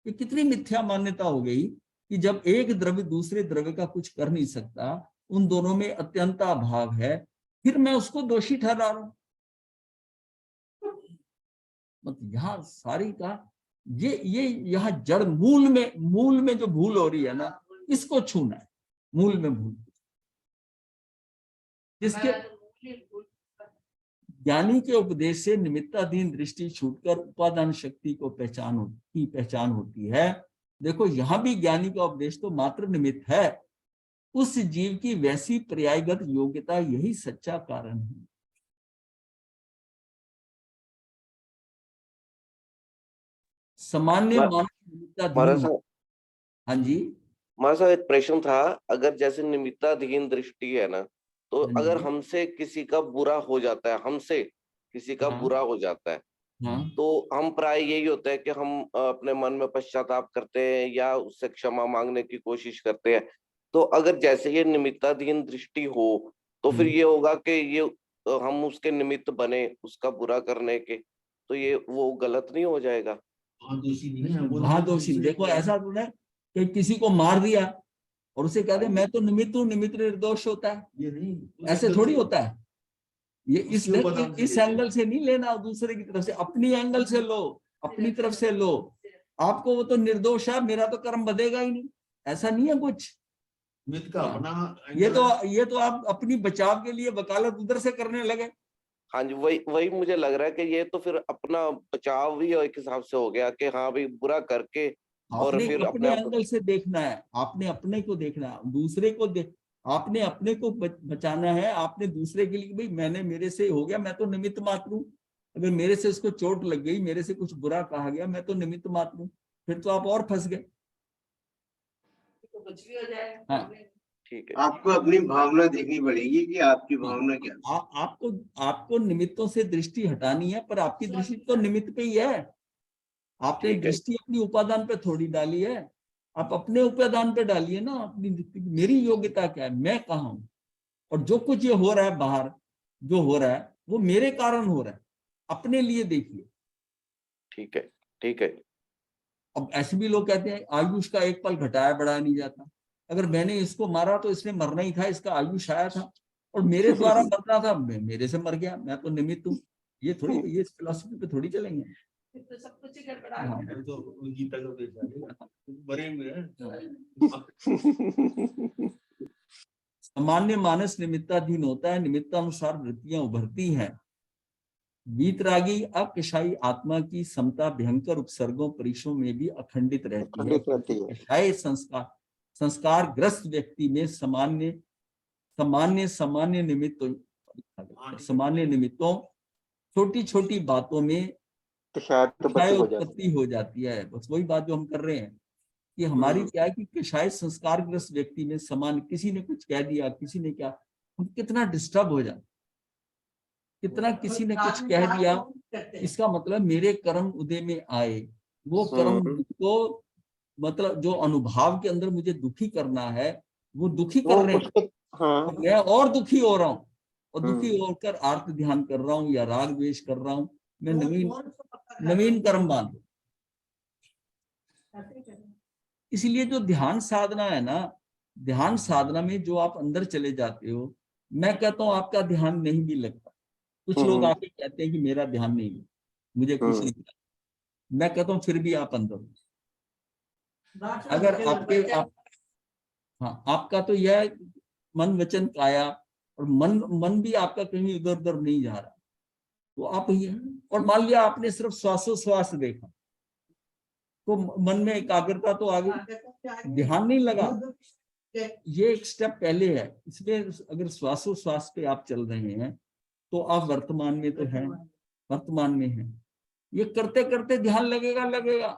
ये कितनी मिथ्या मान्यता हो गई कि जब एक द्रव्य दूसरे द्रव्य का कुछ कर नहीं सकता, उन दोनों में अत्यंता भाव है, फिर मैं उसको दोषी ठहरा रहा हूं। मतलब यहाँ सारी का ये यहाँ जड़ मूल में जो भूल हो रही है ना, इसको छूना है, मूल में भूल। जिसके ज्ञानी के उपदेश से निमित्ताधीन दृष्टि छूटकर उपादान शक्ति को पहचान होती है। देखो यहाँ भी ज्ञानी का उपदेश तो मात्र निमित्त है, उस जीव की वैसी पर्यायगत योग्यता यही सच्चा कारण है। सामान्य मानव निमित्ताधीन। हाँ जी, हमारे साथ एक प्रश्न था, अगर जैसे निमित्ताधीन दृष्टि है ना, तो अगर हमसे किसी का बुरा हो जाता है, हमसे किसी का बुरा हो जाता है, तो हम प्राय यही होता है कि हम अपने मन में पश्चाताप करते हैं या उससे क्षमा मांगने की कोशिश करते हैं। तो अगर जैसे ये निमित्ताधीन दृष्टि हो तो फिर ये होगा कि ये हम उसके निमित्त बने उसका बुरा करने के, तो ये वो गलत नहीं हो जाएगा? दोषी नहीं है वो, हाँ दोषी। देखो ऐसा तो है कि किसी को मार दिया और उसे कहते मैं तो निमित्त हूँ, निमित्त निर्दोष होता है, ये नहीं, ऐसे थोड़ी होता है। ये इस एंगल से नहीं लेना, दूसरे की तरफ से, अपनी एंगल से लो, अपनी तरफ से लो। आपको वो तो निर्दोष है, मेरा तो कर्म बधेगा ही नहीं, ऐसा नहीं है कुछ। मित का अपना ये तो आप अपनी बचाव के लिए वकालत उधर से करने लगे। हाँ जी, वही मुझे लग रहा है कि ये तो फिर अपना बचाव भी एक हिसाब से हो गया कि हाँ भाई बुरा करके और आपने फिर अपने एंगल से देखना है, आपने अपने को देखना है, दूसरे को आपने अपने को बचाना है। आपने दूसरे के लिए, भाई मैंने, मेरे से हो गया, मैं तो निमित्त मात्र हूं। अगर मेरे से इसको चोट लग गई, मेरे से कुछ बुरा कहा गया, मैं तो निमित्त मात्र हूं, फिर तो आप और फंस गए। कुछ भी हो जाए। हाँ ठीक है, आपको अपनी भावना देखनी पड़ेगी कि आपकी भावना क्या है। आपको निमित्तों से दृष्टि हटानी है, पर आपकी दृष्टि तो निमित्त पे ही है। आपने दृष्टि अपनी उपादान पे थोड़ी डाली है, आप अपने उपादान पे डालिए ना अपनी। मेरी योग्यता क्या है, मैं कहाँ हूं, और जो कुछ ये हो रहा है बाहर, जो हो रहा है वो मेरे कारण हो रहा है, अपने लिए देखिए। ठीक है, ठीक है। अब ऐसे भी लोग कहते हैं आयुष का एक पल घटाया बढ़ाया नहीं जाता। अगर मैंने इसको मारा तो इसने मरना ही था, इसका आयुष आया था, और मेरे द्वारा मरना था, मेरे से मर गया, मैं तो निमित्त हूँ। ये थोड़ी, ये फिलॉसफी पे थोड़ी चलेंगे। तो सब कुछ ही गड़बड़ा हाँ। गया। तो गीता का बड़े हुए हैं। सामान्य मानस निमित्ताधीन होता है, निमित्तानुसार वृत्तियां उभरती हैं। वीतरागी अकशाई आत्मा की समता भयंकर उपसर्गों परिशों में भी अखंडित रहती है। कषाय संस्कार ग्रस्त व्यक्ति में सामान्य निमित्तों छोटी छोटी बातों में उत्पत्ति हो जाती है। बस वही बात जो हम कर रहे हैं कि हमारी क्या है कि शायद संस्कारग्रस्त व्यक्ति में समान, किसी ने कुछ कह दिया, किसी ने क्या, हम कितना डिस्टर्ब हो जाते, कितना किसी ने कुछ कह दिया, इसका मतलब मेरे कर्म उदय में आए, वो कर्म को मतलब जो अनुभाव के अंदर मुझे दुखी करना है वो दुखी कर रहे हैं। तो मैं और दुखी हो रहा हूँ, और दुखी होकर आर्त ध्यान कर रहा हूँ या राग द्वेष कर रहा हूँ, मैं नवीन कर्म बांध। इसलिए जो ध्यान साधना है ना, ध्यान साधना में जो आप अंदर चले जाते हो, मैं कहता हूँ आपका ध्यान नहीं भी लगता। कुछ लोग आके कहते हैं कि मेरा ध्यान नहीं है, मुझे कुछ नहीं लगता। मैं कहता हूँ फिर भी आप अंदर हो। अगर हाँ, आपका तो यह मन वचन काया, और मन भी आपका कहीं इधर उधर नहीं जा रहा, तो आप ही है। और मान लिया आपने सिर्फ श्वासोश्वास देखा, तो मन में एकाग्रता तो आ गई, ध्यान नहीं लगा। ये एक स्टेप पहले है। इसलिए अगर श्वासोश्वास पे आप चल रहे हैं तो आप वर्तमान में तो हैं, वर्तमान में हैं। ये करते करते ध्यान लगेगा।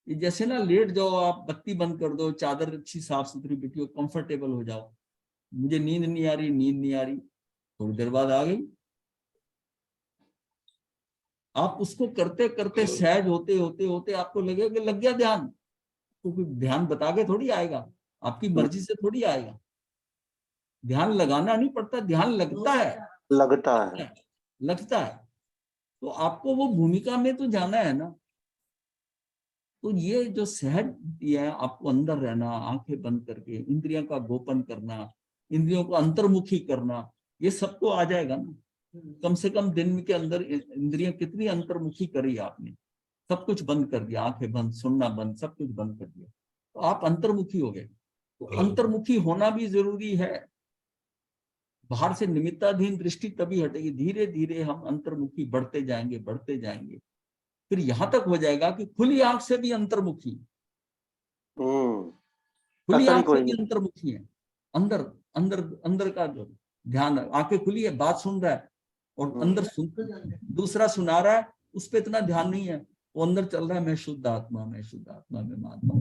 ये जैसे ना लेट जाओ आप, बत्ती बंद कर दो, चादर अच्छी साफ सुथरी बिछी हो, कंफर्टेबल हो जाओ, मुझे नींद नहीं आ रही, नींद नहीं आ रही, थोड़ी देर बाद आ गई। आप उसको करते करते सहज होते होते होते आपको लगेगा कि लग गया ध्यान, क्योंकि ध्यान बता के थोड़ी आएगा, आपकी मर्जी से थोड़ी आएगा। ध्यान लगाना नहीं पड़ता, ध्यान लगता है, लगता है। लगता है। तो आपको वो भूमिका में तो जाना है ना। तो ये जो सहज दिया है आपको, अंदर रहना, आंखें बंद करके इंद्रियों का गोपन करना, इंद्रियों को अंतर्मुखी करना, ये सबको आ जाएगा ना। कम से कम दिन के अंदर इंद्रियां कितनी अंतर्मुखी करी आपने, सब कुछ बंद कर दिया, आंखें बंद, सुनना बंद, सब कुछ बंद कर दिया, तो आप अंतर्मुखी हो गए। तो अंतर्मुखी होना भी जरूरी है। बाहर से निमित्ताधीन दृष्टि तभी हटेगी, धीरे धीरे हम अंतर्मुखी बढ़ते जाएंगे, बढ़ते जाएंगे, फिर यहां तक हो जाएगा कि खुली आंख से भी अंतर्मुखी, खुली असर ही आंख से कोई भी नहीं। अंतर्मुखी है। अंदर अंदर अंदर का जो ध्यान, आंखें खुली है, बात सुन रहा है, और अंदर सुन, दूसरा सुना रहा है, उस पर इतना ध्यान नहीं है, वो अंदर चल रहा है, मैं शुद्ध आत्मा, मैं शुद्ध आत्मा, मैं महात्मा,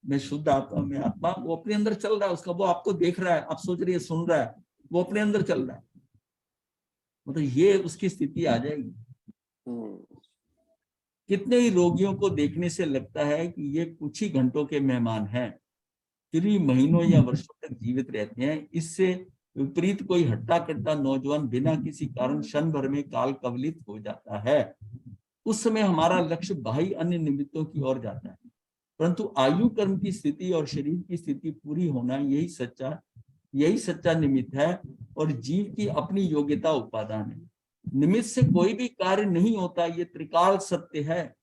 मैं शुद्ध आत्मा में आत्मा, वो अपने अंदर चल रहा है उसका, वो आपको देख रहा है, आप सोच रही है, सुन रहा है, वो अपने अंदर चल रहा है। मतलब ये उसकी स्थिति आ जाएगी। कितने ही रोगियों को देखने से लगता है कि ये कुछ ही घंटों के मेहमान हैं, फिर भी महीनों या वर्षों तक जीवित रहते हैं। इससे विपरीत कोई हट्टा कट्टा नौजवान बिना किसी कारण क्षण भर में काल कवलित हो जाता है। उस समय हमारा लक्ष्य बाह्य अन्य निमित्तों की ओर जाता है, परंतु आयु, कर्म की स्थिति और शरीर की स्थिति पूरी होना, यही सच्चा निमित्त है, और जीव की अपनी योग्यता उपादान है। निमित्त से कोई भी कार्य नहीं होता, ये त्रिकाल सत्य है।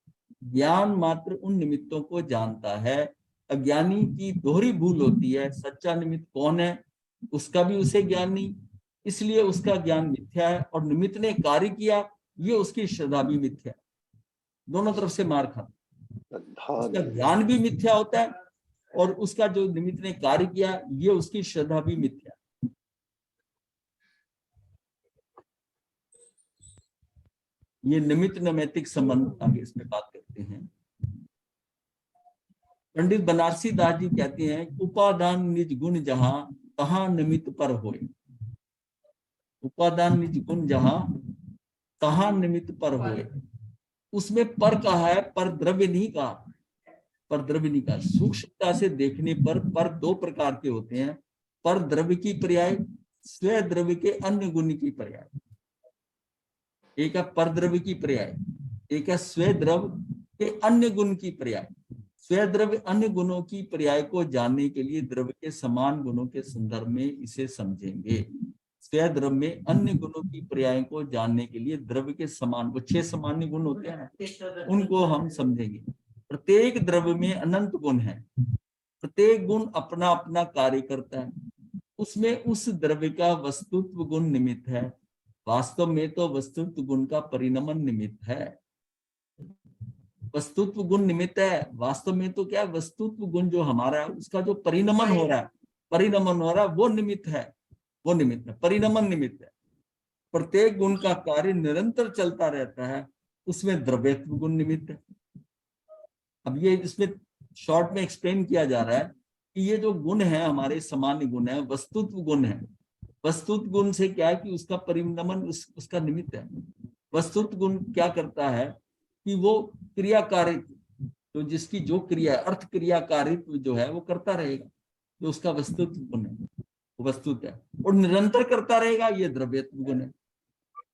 ज्ञान मात्र उन निमित्तों को जानता है, अज्ञानी की दोहरी भूल होती है। सच्चा निमित्त कौन है, उसका भी उसे ज्ञान नहीं, इसलिए उसका ज्ञान मिथ्या है, और निमित्त ने कार्य किया, ये उसकी श्रद्धा भी मिथ्या है। दोनों तरफ से मार खाता, उसका ज्ञान भी मिथ्या होता है, और उसका जो निमित्त ने कार्य किया, ये उसकी श्रद्धा भी मिथ्या। ये निमित्त नैमित्तिक संबंध, आगे इसमें बात करते हैं। पंडित बनारसी दास जी कहते हैं, उपादान निज गुण जहां, तहां निमित्त पर होए। उपादान निज गुण जहां, तहां निमित्त पर होए। उसमें पर कहा है, पर द्रव्य नहीं कहा, पर द्रव्य नहीं कहा। सूक्ष्मता से देखने पर दो प्रकार के होते हैं, पर द्रव्य की पर्याय, स्व द्रव्य के अन्य गुण की पर्याय। एक है पर द्रव्य की पर्याय, एक है स्व द्रव्य के अन्य गुण की पर्याय। स्व द्रव्य अन्य गुणों की पर्याय को जानने के लिए द्रव्य के समान गुणों के संदर्भ में इसे समझेंगे। स्व द्रव्य में अन्य गुणों की पर्याय को जानने के लिए द्रव्य के समान, वो 6 सामान्य गुण होते हैं, उनको हम समझेंगे। प्रत्येक द्रव्य में अनंत गुण है, प्रत्येक गुण अपना अपना कार्य करता है, उसमें उस द्रव्य का वस्तुत्व गुण निमित्त है। वास्तव में तो वस्तुत्व गुण का परिणमन निमित्त है। वस्तुत्व गुण निमित्त है, वास्तव में तो क्या, वस्तुत्व गुण जो हमारा है, उसका जो परिणमन हो रहा है, वो निमित्त है, वो निमित्त है, परिणमन निमित्त है। प्रत्येक गुण का कार्य निरंतर चलता रहता है, उसमें द्रव्यत्व गुण निमित्त है। अब ये इसमें शॉर्ट में एक्सप्लेन किया जा रहा है कि ये जो गुण है हमारे सामान्य गुण है, वस्तुत्व गुण है। वस्तुत्व गुण से क्या है कि उसका परिणमन उसका निमित्त है। वस्तुत्व गुण क्या करता है कि वो क्रियाकारित्व, तो जिसकी जो क्रिया है, अर्थ क्रियाकारित्व जो है वो करता रहेगा, जो उसका वस्तुत्व गुण है, वो वस्तुत्व है, और निरंतर करता रहेगा, ये द्रव्यत्व गुण है।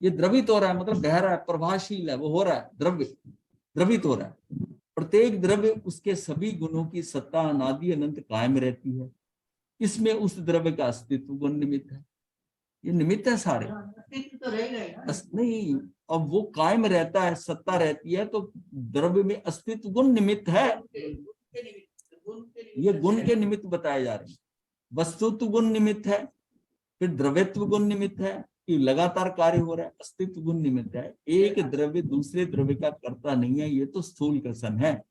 ये द्रवित हो रहा है, मतलब बह रहा है, प्रभावशील है, वो हो रहा है, द्रवित हो रहा है। प्रत्येक द्रव्य उसके सभी गुणों की सत्ता अनादि अनंत कायम रहती है, इसमें उस द्रव्य का अस्तित्व गुण निमित्त है। ये निमित्त है सारे, तो रहेगा नहीं, अब वो कायम रहता है, सत्ता रहती है, तो द्रव्य में अस्तित्व गुण निमित्त है। ये गुण के निमित्त बताए जा रहे हैं। वस्तुत्व गुण निमित्त है, फिर द्रव्यत्व गुण निमित्त है कि लगातार कार्य हो रहा है, अस्तित्व गुण निमित्त है। एक द्रव्य दूसरे द्रव्य का कर्ता नहीं है, ये तो स्थूल कथन है।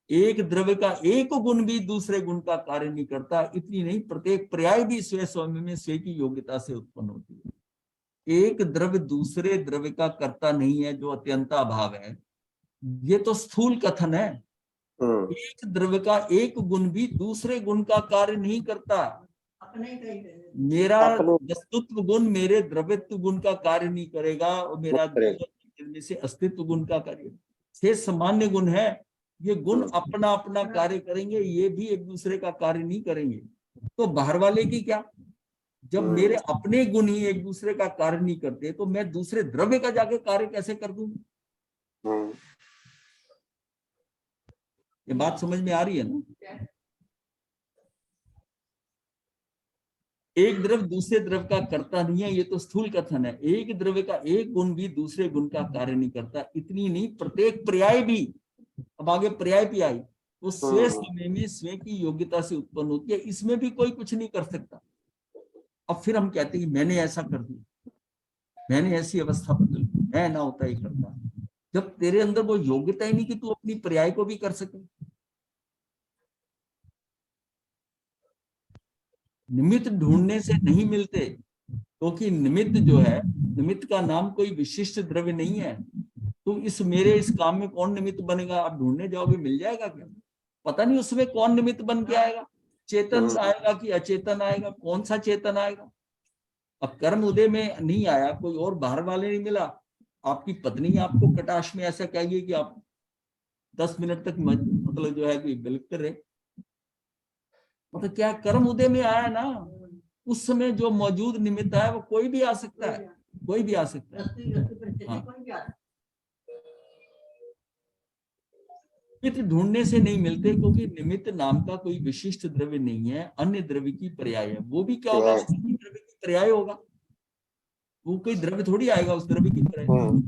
एक द्रव्य का एक गुण भी दूसरे गुण का कार्य नहीं करता। इतनी नहीं, प्रत्येक पर्याय भी स्व स्वामी में स्व की योग्यता से उत्पन्न होती है। एक द्रव्य दूसरे द्रव्य का कर्ता नहीं है, जो अत्यंता अभाव है। ये तो स्थूल कथन है। एक द्रव्य का एक गुण भी दूसरे गुण का कार्य नहीं करता। मेरा वस्तुत्व गुण मेरे द्रव्यत्व गुण का कार्य नहीं करेगा और मेरा द्रव्य से अस्तित्व गुण का कार्य। 6 सामान्य गुण है, ये गुण अपना अपना कार्य करेंगे, ये भी एक दूसरे का कार्य नहीं करेंगे। तो बाहर वाले की क्या, जब मेरे अपने गुण ही एक दूसरे का कार्य नहीं करते तो मैं दूसरे द्रव्य का जाके कार्य कैसे कर दूंगा? ये बात समझ में आ रही है ना? एक द्रव्य दूसरे द्रव्य का करता नहीं है, ये तो स्थूल कथन है। एक द्रव्य का एक गुण भी दूसरे गुण का कार्य नहीं करता। इतनी नहीं, प्रत्येक पर्याय भी, अब आगे पर्याय भी आई, वो स्वयं समय में स्वयं की योग्यता से उत्पन्न होती है, इसमें भी कोई कुछ नहीं कर सकता। अब फिर हम कहते हैं मैंने ऐसा कर दिया, मैंने ऐसी अवस्था बदल दी, मैं ना होता ही करता, जब तेरे अंदर वो योग्यता ही नहीं कि तू अपनी पर्याय को भी कर सके। निमित्त ढूंढने से नहीं मिलते, क्योंकि निमित्त जो है, निमित्त का नाम कोई विशिष्ट द्रव्य नहीं है। तो इस मेरे इस काम में कौन निमित्त बनेगा? आप ढूंढने जाओगे, मिल जाएगा क्या? पता नहीं उसमें कौन निमित्त बन के आएगा, चेतन आएगा कि अचेतन आएगा, कौन सा चेतन आएगा? अब कर्म उदय में नहीं आया, कोई और बाहर वाले नहीं मिला, आपकी पत्नी आपको कटाक्ष में ऐसा कहेगी कि आप 10 मिनट तक मतलब जो है कि बिल्कुल रहे, मतलब क्या कर्म उदय में आया ना, उस समय जो मौजूद निमित्त है वो कोई भी आ सकता है, कोई भी आ सकता है। हाँ। निमित्त ढूंढने से नहीं मिलते, क्योंकि निमित्त नाम का कोई विशिष्ट द्रव्य नहीं है, अन्य द्रव्य की पर्याय है। वो भी क्या होगा? द्रव्य की पर्याय होगा, वो कोई द्रव्य थोड़ी आएगा उस द्रव्य की पर्याय।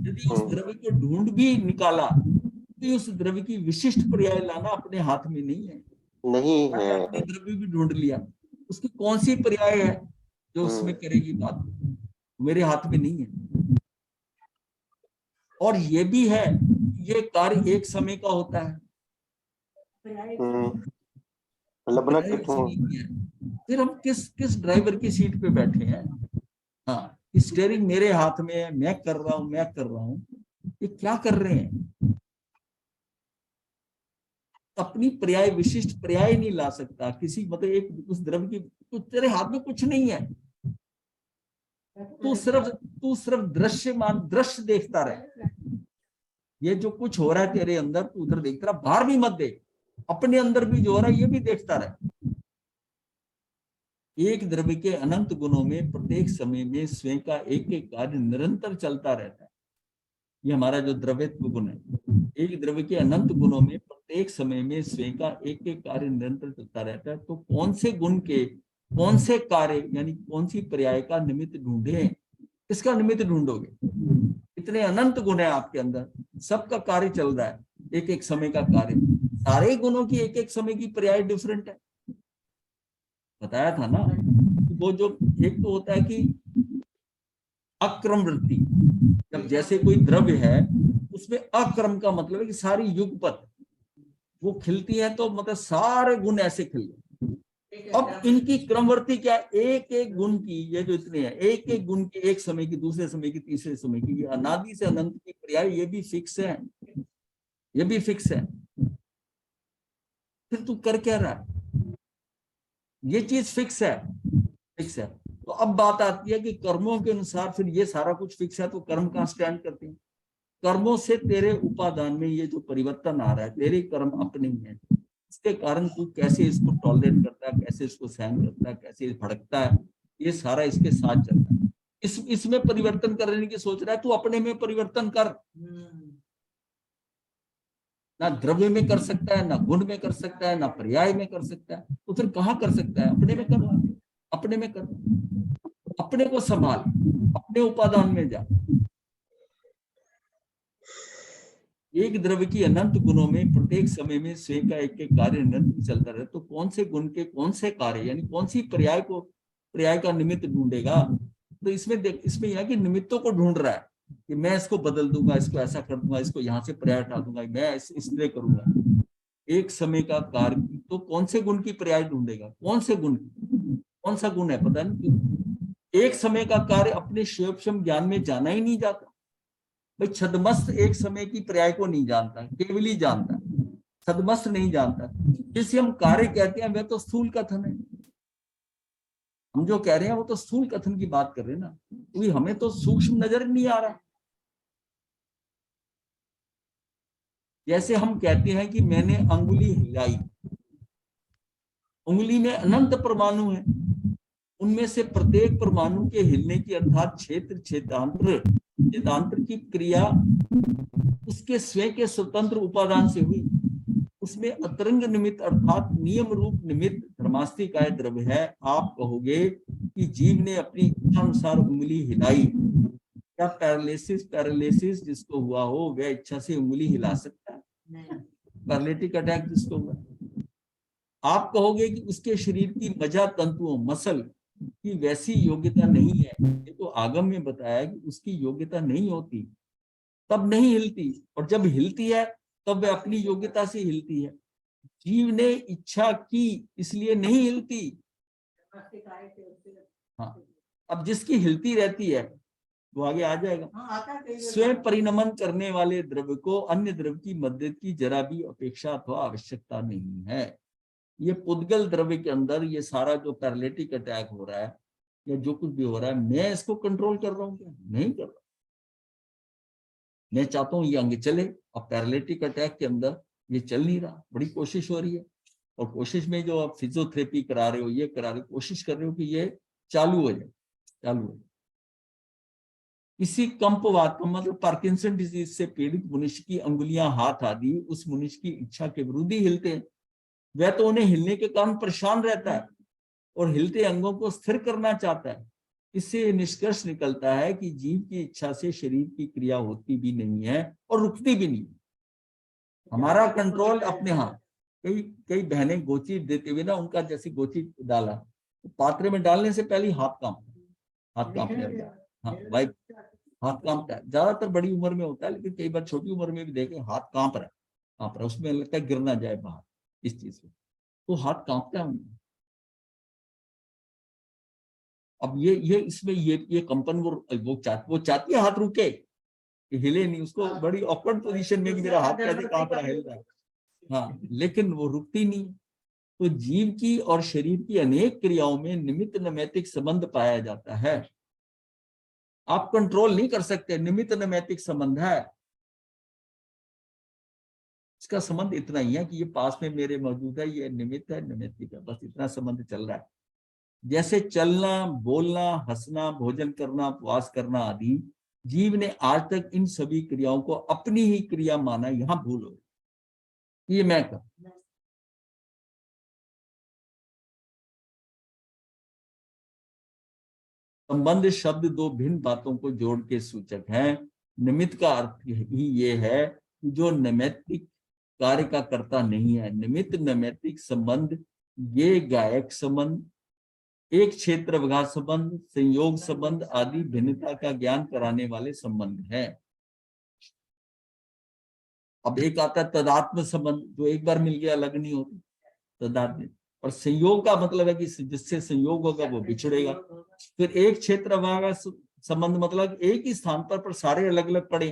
यदि उस द्रव्य को ढूंढ भी निकाला तो उस द्रव्य की विशिष्ट पर्याय लाना अपने हाथ में नहीं है, नहीं है। आपने द्रव्य भी ढूंढ लिया, उसकी कौन सी पर्याय है जो उसमें करेगी बात, मेरे हाथ में नहीं है। और ये भी है, ये कार्य एक समय का होता है। फिर हम किस ड्राइवर की सीट पे बैठे हैं? हाँ, स्टीयरिंग मेरे हाथ में है, मैं कर रहा हूं, ये क्या कर रहे हैं? अपनी पर्याय, विशिष्ट पर्याय नहीं ला सकता किसी, मतलब एक उस द्रव्य की, तो तेरे हाथ में कुछ नहीं है, तू सिर्फ दृश्य देखता रहे। ये जो कुछ हो रहा है तेरे अंदर, तू उधर देखता रहा, बाहर भी मत देख, अपने अंदर भी जो हो रहा है ये भी देखता रहे। एक द्रव्य के अनंत गुणों में प्रत्येक समय में स्वयं का एक एक कार्य निरंतर चलता रहता है। ये हमारा जो द्रव्यत्व गुण है, एक द्रव्य के अनंत गुणों में प्रत्येक समय में स्वयं का एक एक कार्य निरंतर चलता रहता है। तो कौन से गुण के कौन से कार्य, यानी कौन सी पर्याय का निमित्त ढूंढे? इसका निमित्त ढूंढोगे, इतने अनंत गुण है आपके अंदर, सबका कार्य चल रहा है, एक एक समय का कार्य। सारे गुणों की एक एक समय की पर्याय डिफरेंट है, बताया था ना। वो जो एक तो होता है कि अक्रम वृत्ति, जब जैसे कोई द्रव्य है उसमें अक्रम का मतलब है कि सारी युगपत वो खिलती है, तो मतलब सारे गुण ऐसे खिल गए। अब इनकी क्रमवर्ती क्या, एक एक गुण की, ये जो इतने हैं, एक एक गुण की, एक समय की, दूसरे समय की, तीसरे समय की, ये अनादि से अनंत की पर्याय, ये भी फिक्स है, ये भी फिक्स है। फिर तू कर क्या रहा है? ये चीज फिक्स है, फिक्स है। तो अब बात आती है कि कर्मों के अनुसार फिर ये सारा कुछ फिक्स है, तो कर्म कहां स्टैंड करते हैं? कर्मों से तेरे उपादान में ये जो परिवर्तन आ रहा है, तेरे कर्म अपने ही हैं, इसके कारण तू कैसे इसको टॉलरेट करता है, कैसे इसको सहन करता है, कैसे भड़कता है, ये सारा इसके साथ चलता है। इसमें परिवर्तन करने की सोच रहा है, तू अपने में परिवर्तन कर। ना द्रव्य में कर सकता है, ना गुण में कर सकता है, ना पर्याय में कर सकता है, तो फिर कहाँ कर सकता है? अपने में कर, अपने में कर, अपने को संभाल, अपने उपादान में जा। एक द्रव्य की अनंत गुणों में प्रत्येक समय में स्वयं का एक एक कार्य निरंतर चलता रहे, तो कौन से गुण के कौन से कार्य, यानी कौन सी पर्याय का निमित्त ढूंढेगा? तो इसमें यह कि निमित्तों को ढूंढ रहा है कि मैं इसको बदल दूंगा, इसको ऐसा कर दूंगा, इसको यहाँ से पर्याय हटा दूंगा, मैं इसलिए करूंगा। एक समय का कार्य, तो कौन से गुण की पर्याय ढूंढेगा? कौन से गुण, कौन सा गुण है? पता नहीं। एक समय का कार्य अपने शिवक्षम ज्ञान में जाना ही नहीं जाता, भाई छदमस्त एक समय की पर्याय को नहीं जानता, केवली जानता, छदमस्त नहीं जानता। जिसे हम कार्य कहते हैं वह तो स्थूल कथन है। हम जो कह रहे हैं वो तो स्थूल कथन की बात कर रहे हैं ना, क्योंकि हमें तो सूक्ष्म नजर नहीं आ रहा। जैसे हम कहते हैं कि मैंने अंगुली हिलाई, उंगली में अनंत परमाणु है, उनमें से प्रत्येक परमाणु के हिलने की अर्थात क्षेत्र क्षेत्रांतर की क्रिया उसके स्वयं के स्वतंत्र उपादान से हुई। उसमें अतरंग निमित्त अर्थात नियम रूप निमित्त धर्मास्तिकाय द्रव्य है। आप कहोगे कि जीव ने अपनी इच्छानुसार उंगली हिलाई, क्या पैरालिसिस जिसको हुआ हो वह इच्छा से उंगली हिला सकता है? पैरालिटिक अटैक जिसको हुआ, आप कहोगे कि उसके शरीर की मज्जा तंतुओं मसल की वैसी योग्यता नहीं है। ये तो आगम में बताया कि उसकी योग्यता नहीं होती, तब नहीं हिलती, और जब हिलती है तब वह अपनी योग्यता से हिलती है। जीव ने इच्छा की इसलिए नहीं हिलती। हाँ, अब जिसकी हिलती रहती है वो आगे आ जाएगा। स्वयं परिणमन करने वाले द्रव्य को अन्य द्रव्य की मदद की जरा भी अपेक्षा अथवा आवश्यकता नहीं है। ये पुद्गल द्रव्य के अंदर ये सारा जो पैरालिटिक अटैक हो रहा है या जो कुछ भी हो रहा है, मैं इसको कंट्रोल कर रहा हूँ क्या? नहीं कर रहा। मैं चाहता हूँ ये अंग चले, और पैरालिटिक अटैक के अंदर ये चल नहीं रहा। बड़ी कोशिश हो रही है, और कोशिश में जो आप फिजियोथेरेपी करा रहे हो, ये करा रहे हो, कोशिश कर रहे हो कि ये चालू हो जाए, चालू हो जाए। इसी कंपवात का मतलब पार्किंसन डिजीज से पीड़ित मनुष्य की अंगुलियां, हाथ आदि उस मनुष्य की इच्छा के विरुद्ध ही हिलते हैं। वह तो उन्हें हिलने के कारण परेशान रहता है और हिलते अंगों को स्थिर करना चाहता है। इससे निष्कर्ष निकलता है कि जीव की इच्छा से शरीर की क्रिया होती भी नहीं है और रुकती भी नहीं। हमारा कंट्रोल अपने हाथ। कई कई बहनें गोची देते हुए ना, उनका जैसे गोची डाला तो पात्रे में डालने से पहले हाथ कांपने लगता है। हाँ भाई, हाथ कांपता है। ज्यादातर बड़ी उम्र में होता है, लेकिन कई बार छोटी उम्र में भी देखें हाथ कांप रहा है, उसमें लगता है गिर ना जाए बाहर इस चीज से, तो हाथ कांपता है उनका। अब ये इसमें ये कंपन वो चाहती है हाथ रुके, हिले नहीं, उसको बड़ी ऑकवर्ड पोजीशन में कि मेरा हाथ कैसे कांप रहा, हिल रहा है। हाँ, लेकिन वो रुकती नहीं। तो जीव की और शरीर की अनेक क्रियाओं में निमित्त नैमित्तिक संबंध पाया जाता है। आप कंट्रोल नहीं कर सकते, निमित्त नैमित्तिक संबंध है। इसका संबंध इतना ही है कि ये पास में मेरे मौजूद है, ये निमित्त है, नैमित्तिक है, बस इतना संबंध चल रहा है। जैसे चलना, बोलना, हंसना, भोजन करना, उपवास करना आदि, जीव ने आज तक इन सभी क्रियाओं को अपनी ही क्रिया माना। यहां भूल हो, ये मैं कर। संबंध शब्द दो भिन्न बातों को जोड़ के सूचक है। निमित्त का अर्थ ही ये है कि जो नैमित्तिक कार्य का कर्ता नहीं है। निमित्त नैमित्तिक संबंध ये गायक संबंध, एक क्षेत्र विघात संबंध, संयोग संबंध आदि भिन्नता का ज्ञान कराने वाले संबंध है। अब एक आता है तदात्म संबंध, जो एक बार मिल गया अलग नहीं होती, तदात्म। और संयोग का मतलब है कि जिससे संयोग होगा वो बिछड़ेगा। फिर एक क्षेत्र विघात संबंध मतलब एक ही स्थान पर सारे अलग अलग पड़े।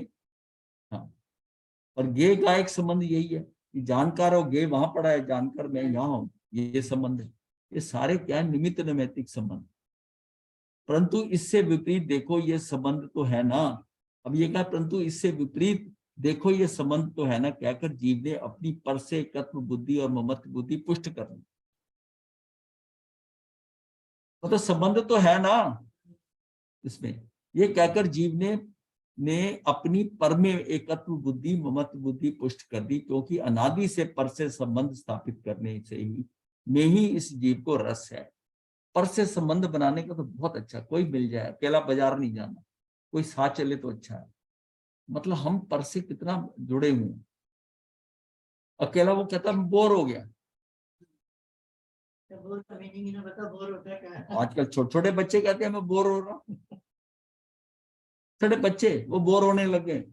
हाँ, और गे गायक संबंध यही है कि जानकार और गे वहां पड़ा है, जानकर मैं यहाँ हूं, ये संबंध है। ये सारे क्या है? निमित्त नैमित्तिक संबंध। परंतु इससे विपरीत देखो ये संबंध तो है ना। अब ये क्या, परंतु इससे विपरीत देखो ये संबंध तो है ना, कहकर जीव ने अपनी पर से एकत्व बुद्धि और ममत्व बुद्धि पुष्ट कर ली। तो संबंध तो है ना इसमें, ये कहकर जीव ने अपनी पर में एकत्व बुद्धि ममत्व बुद्धि पुष्ट कर दी, क्योंकि अनादि से पर से संबंध स्थापित करने से ही में ही इस जीव को रस है। पर से संबंध बनाने का तो बहुत अच्छा, कोई मिल जाए, अकेला बाजार नहीं जाना, कोई साथ चले तो अच्छा है। मतलब हम पर से कितना जुड़े हुए हैं। अकेला वो कहता मैं बोर हो गया। आजकल छोटे छोटे बच्चे कहते हैं मैं बोर हो रहा हूँ। छोटे बच्चे वो बोर होने लगे।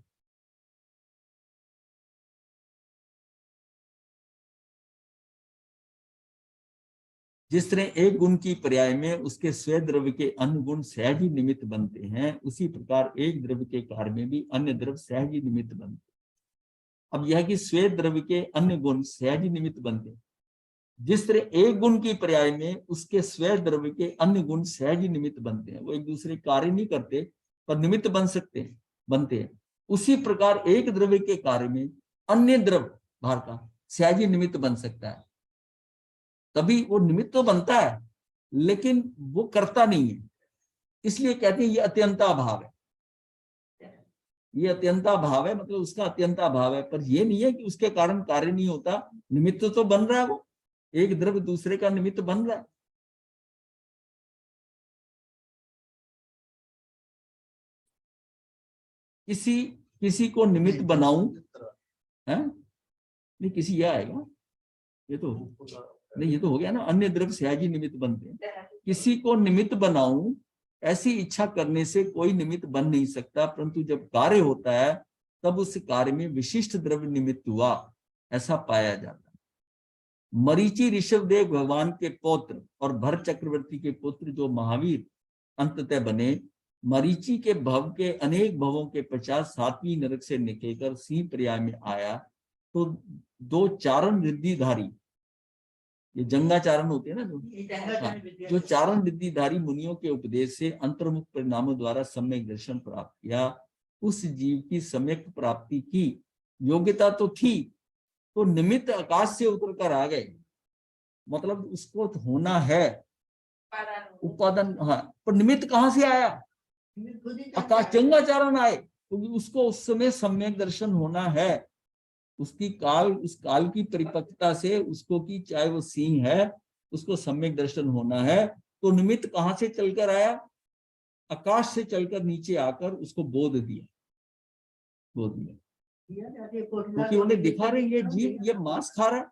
जिस तरह एक गुण की पर्याय में उसके स्वयं द्रव्य के अन्य गुण सहज ही निमित्त बनते हैं, उसी प्रकार एक द्रव्य के कार्य में भी अन्य द्रव्य सहज ही निमित्त बनते हैं। अब यह कि स्वयं द्रव्य के अन्य गुण सहज ही निमित्त बनते हैं। जिस तरह एक गुण की पर्याय में उसके स्वयं द्रव्य के अन्य गुण सहज ही निमित्त बनते हैं, वो एक दूसरे कार्य नहीं करते पर निमित्त बन सकते हैं, बनते हैं। उसी प्रकार एक द्रव्य के कार्य में अन्य द्रव्य भार का सहज ही निमित्त बन सकता है। तभी वो निमित्त तो बनता है लेकिन वो करता नहीं है, इसलिए कहते हैं ये अत्यंता भाव है। ये अत्यंता भाव है, मतलब उसका अत्यंता भाव है, पर ये नहीं है कि उसके कारण कार्य नहीं होता। निमित्त तो बन रहा है, वो एक द्रव्य दूसरे का निमित्त बन रहा है। किसी को निमित्त बनाऊं है नहीं, किसी यह आएगा, ये तो नहीं, ये तो हो गया ना, अन्य द्रव्य सहज ही निमित्त बनते हैं। किसी को निमित्त बनाऊं ऐसी इच्छा करने से कोई निमित्त बन नहीं सकता, परंतु जब कार्य होता है तब उस कार्य में विशिष्ट द्रव्य निमित्त हुआ, ऐसा पाया जाता है। मरीचि ऋषभदेव भगवान के पौत्र और भरत चक्रवर्ती के पुत्र जो महावीर अंततः बने, मरीचि के भव के अनेक भवों के पश्चात 7वीं नरक से निकलकर सिंह पर्याय में आया, तो 2 चारण रिद्धिधारी, ये जंगाचारण होते हैं ना जो चारण रिद्धिधारी मुनियों के उपदेश से अंतर्मुख परिणामों द्वारा सम्यक दर्शन प्राप्त किया। उस जीव की सम्यक प्राप्ति की योग्यता तो थी, तो निमित्त आकाश से उतर कर आ गए, मतलब उसको होना है उपादान, हाँ, पर निमित्त कहां से आया? आकाश, जंगाचारण आए, क्योंकि उसको उस समय सम्यक दर्शन होना है। उसकी उस काल की परिपक्वता से उसको कि चाहे वो सिंह है, उसको सम्यक दर्शन होना है, तो निमित्त कहां से चलकर आया? आकाश से चलकर नीचे आकर उसको बोध दिया, क्योंकि उन्हें दिखा रही है जीव ये मांस खा रहा है,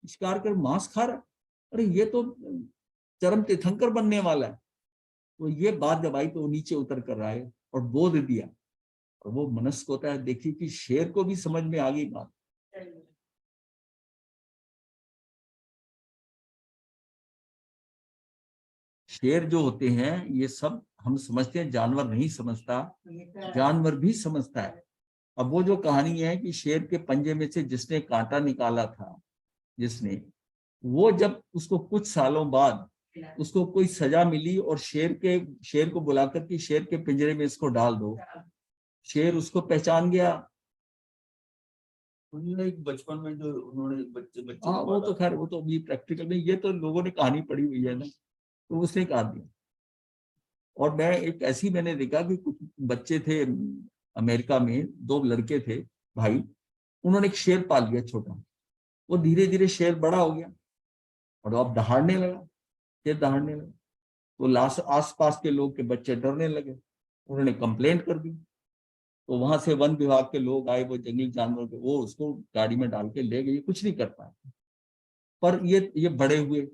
शिकार कर मांस खा रहा है, अरे ये तो चरम तीर्थंकर बनने वाला है। तो ये बात जब आई तो वो नीचे उतर कर आए और बोध दिया, और वो मनस्क होता है। देखिए कि शेर को भी समझ में आ गई बात। शेर जो होते हैं ये सब हम समझते हैं, जानवर नहीं समझता, जानवर भी समझता है। अब वो जो कहानी है कि शेर के पंजे में से जिसने कांटा निकाला था, वो जब उसको कुछ सालों बाद उसको कोई सजा मिली और शेर को बुलाकर कि शेर के पिंजरे में इसको डाल दो, शेर उसको पहचान गया। एक बचपन में जो उन्होंने बच्चे हाँ, वो तो खैर वो तो अभी प्रैक्टिकल में, ये तो लोगों ने कहानी पढ़ी हुई है ना, तो उसने कहा दिया। और मैंने देखा कि कुछ बच्चे थे अमेरिका में, 2 लड़के थे भाई, उन्होंने एक शेर पाल लिया छोटा। वो धीरे धीरे शेर बड़ा हो गया और अब दहाड़ने लगा, शेर दहाड़ने लगा। तो आस पास के लोग के बच्चे डरने लगे, उन्होंने कंप्लेंट कर दी। तो वहां से वन विभाग के लोग आए, वो जंगली जानवर के, वो उसको गाड़ी में डाल के ले गए, कुछ नहीं कर पाए। पर ये बड़े हुए,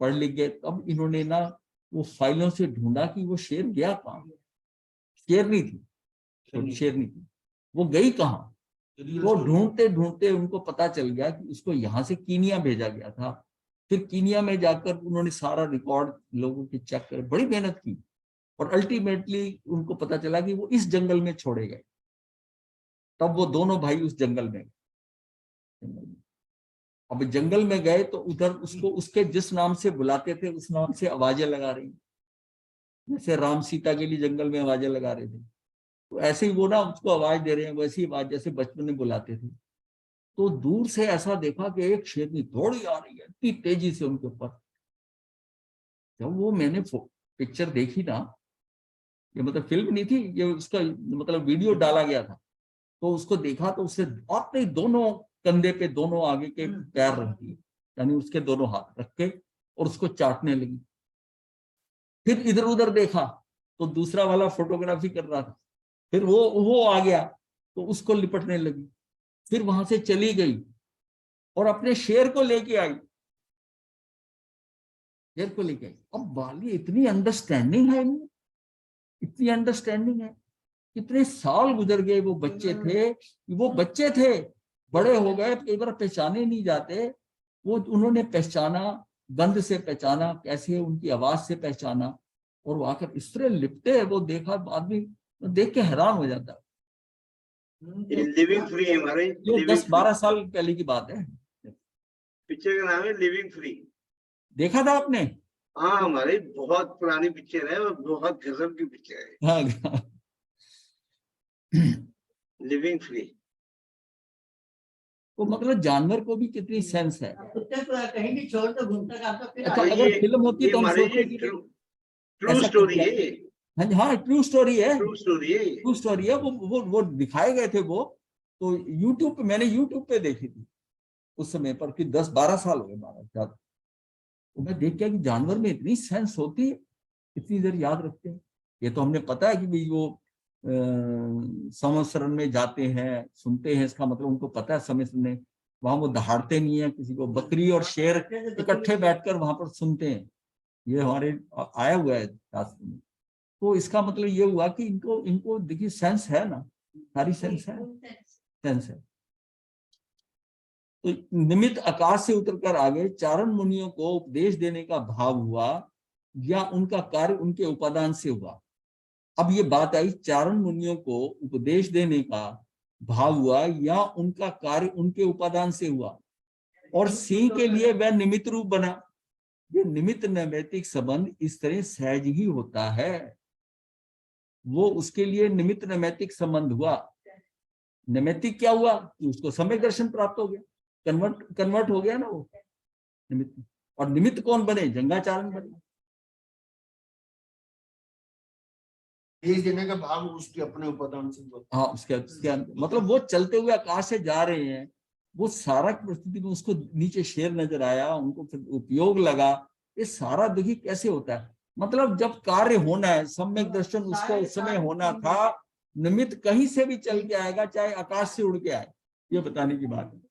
पढ़ लिख गए, तब इन्होंने ना वो फाइलों से ढूंढा कि वो शेर गया कहाँ। शेर नहीं थी, वो गई कहाँ। वो ढूंढते ढूंढते उनको पता चल गया कि उसको यहाँ से कीनिया भेजा गया था। फिर कीनिया में जाकर उन्होंने सारा रिकॉर्ड लोगों के चेक करे, बड़ी मेहनत की, और अल्टीमेटली उनको पता चला कि वो इस जंगल में छोड़े गए। तब वो दोनों भाई उस जंगल में अब जंगल में गए तो उधर उसको उसके जिस नाम से बुलाते थे उस नाम से आवाजें लगा रही, जैसे राम सीता के लिए जंगल में आवाजें लगा रहे थे, तो ऐसे ही वो ना उसको आवाज दे रहे हैं, वैसी आवाज जैसे बचपन में बुलाते थे। तो दूर से ऐसा देखा कि एक शेरनी दौड़ी आ रही है इतनी तेजी से उनके ऊपर। जब वो मैंने पिक्चर देखी ना, ये मतलब फिल्म नहीं थी, ये उसका मतलब वीडियो डाला गया था, तो उसको देखा तो उससे अपने दोनों कंधे पे दोनों आगे के पैर रख दिए, यानी उसके दोनों हाथ रख के, और उसको चाटने लगी। फिर इधर उधर देखा तो दूसरा वाला फोटोग्राफी कर रहा था, फिर वो आ गया तो उसको लिपटने लगी। फिर वहां से चली गई और अपने शेर को लेके आई, अब वाली इतनी अंडरस्टैंडिंग है, इतनी अंडरस्टैंडिंग है। कितने साल गुजर गए, वो बच्चे थे, बड़े हो गए, कई बार पहचाने नहीं जाते। वो उन्होंने पहचाना, गंध से पहचाना, कैसे उनकी आवाज से पहचाना, और वो आकर इस तरह लिपटे है, वो देखा आदमी देख के हैरान हो जाता है। लिविंग फ्री है हमारे, ये 10-12 साल पहले की बात है। पिक्चर का नाम है लिविंग फ्री। देखा था आपने? हाँ, हमारी बहुत पुरानी पिक्चर है और बहुत गजब की पिक्चर है, हाँ। Living free. तो मतलब जानवर को भी कितनी सेंस है। कुत्ते को कहीं भी छोड़ तो घूमता रहता, फिर अच्छा, ये- अगर फिल्म होती तो हम हमारी सोचते कि ट्रू ऐसा स्टोरी करता है, है। हाँ, ट्रू स्टोरी है, ट्रू स्टोरी है। ट्रू स्टोरी है। वो दिखाए गए थे वो, तो यूट्यूब पे, मैंने यूट्यूब पे देखी थी उस समय पर, कि 10-12 साल हो गए हमारा। तो मैं देख गया कि जानवर में इतनी सेंस होती है, इतनी देर याद रखते हैं। ये तो हमने पता है कि भाई वो संवत्सरण में जाते हैं, सुनते हैं, इसका मतलब उनको पता है समय सुनने। वहां वो दहाड़ते नहीं है किसी को, बकरी और शेर इकट्ठे बैठकर वहां पर सुनते हैं, ये हमारे आया हुआ है शास्त्र में। तो इसका मतलब ये हुआ कि इनको इनको देखिए सेंस है ना, सारी सेंस है। तो निमित्त आकाश से उतरकर आगे चारण मुनियों को उपदेश देने का भाव हुआ, या उनका कार्य उनके उपादान से हुआ। अब ये बात आई, चारण मुनियों को उपदेश देने का भाव हुआ या उनका कार्य उनके उपादान से हुआ, और सिंह के लिए वह निमित्त रूप बना। ये निमित्त नैमित्तिक संबंध इस तरह सहज ही होता है, वो उसके लिए निमित्त नैमित्तिक संबंध हुआ। नैमित्तिक क्या हुआ कि उसको सम्यक दर्शन प्राप्त हो गया, कन्वर्ट हो गया ना वो निमित्त। और निमित्त कौन बने? जंगाचारण बने। देश देने का भाव उसके अपने उपादान से होता हाँ, उसके मतलब वो चलते हुए आकाश से जा रहे हैं, वो सारा परिस्थिति में उसको नीचे शेर नजर आया, उनको फिर उपयोग लगा। ये सारा देखिए कैसे होता है, मतलब जब कार्य होना है, सम्यक दर्शन उसको उस समय होना था, निमित्त कहीं से भी चल के आएगा, चाहे आकाश से उड़ के आए, ये बताने की बात है।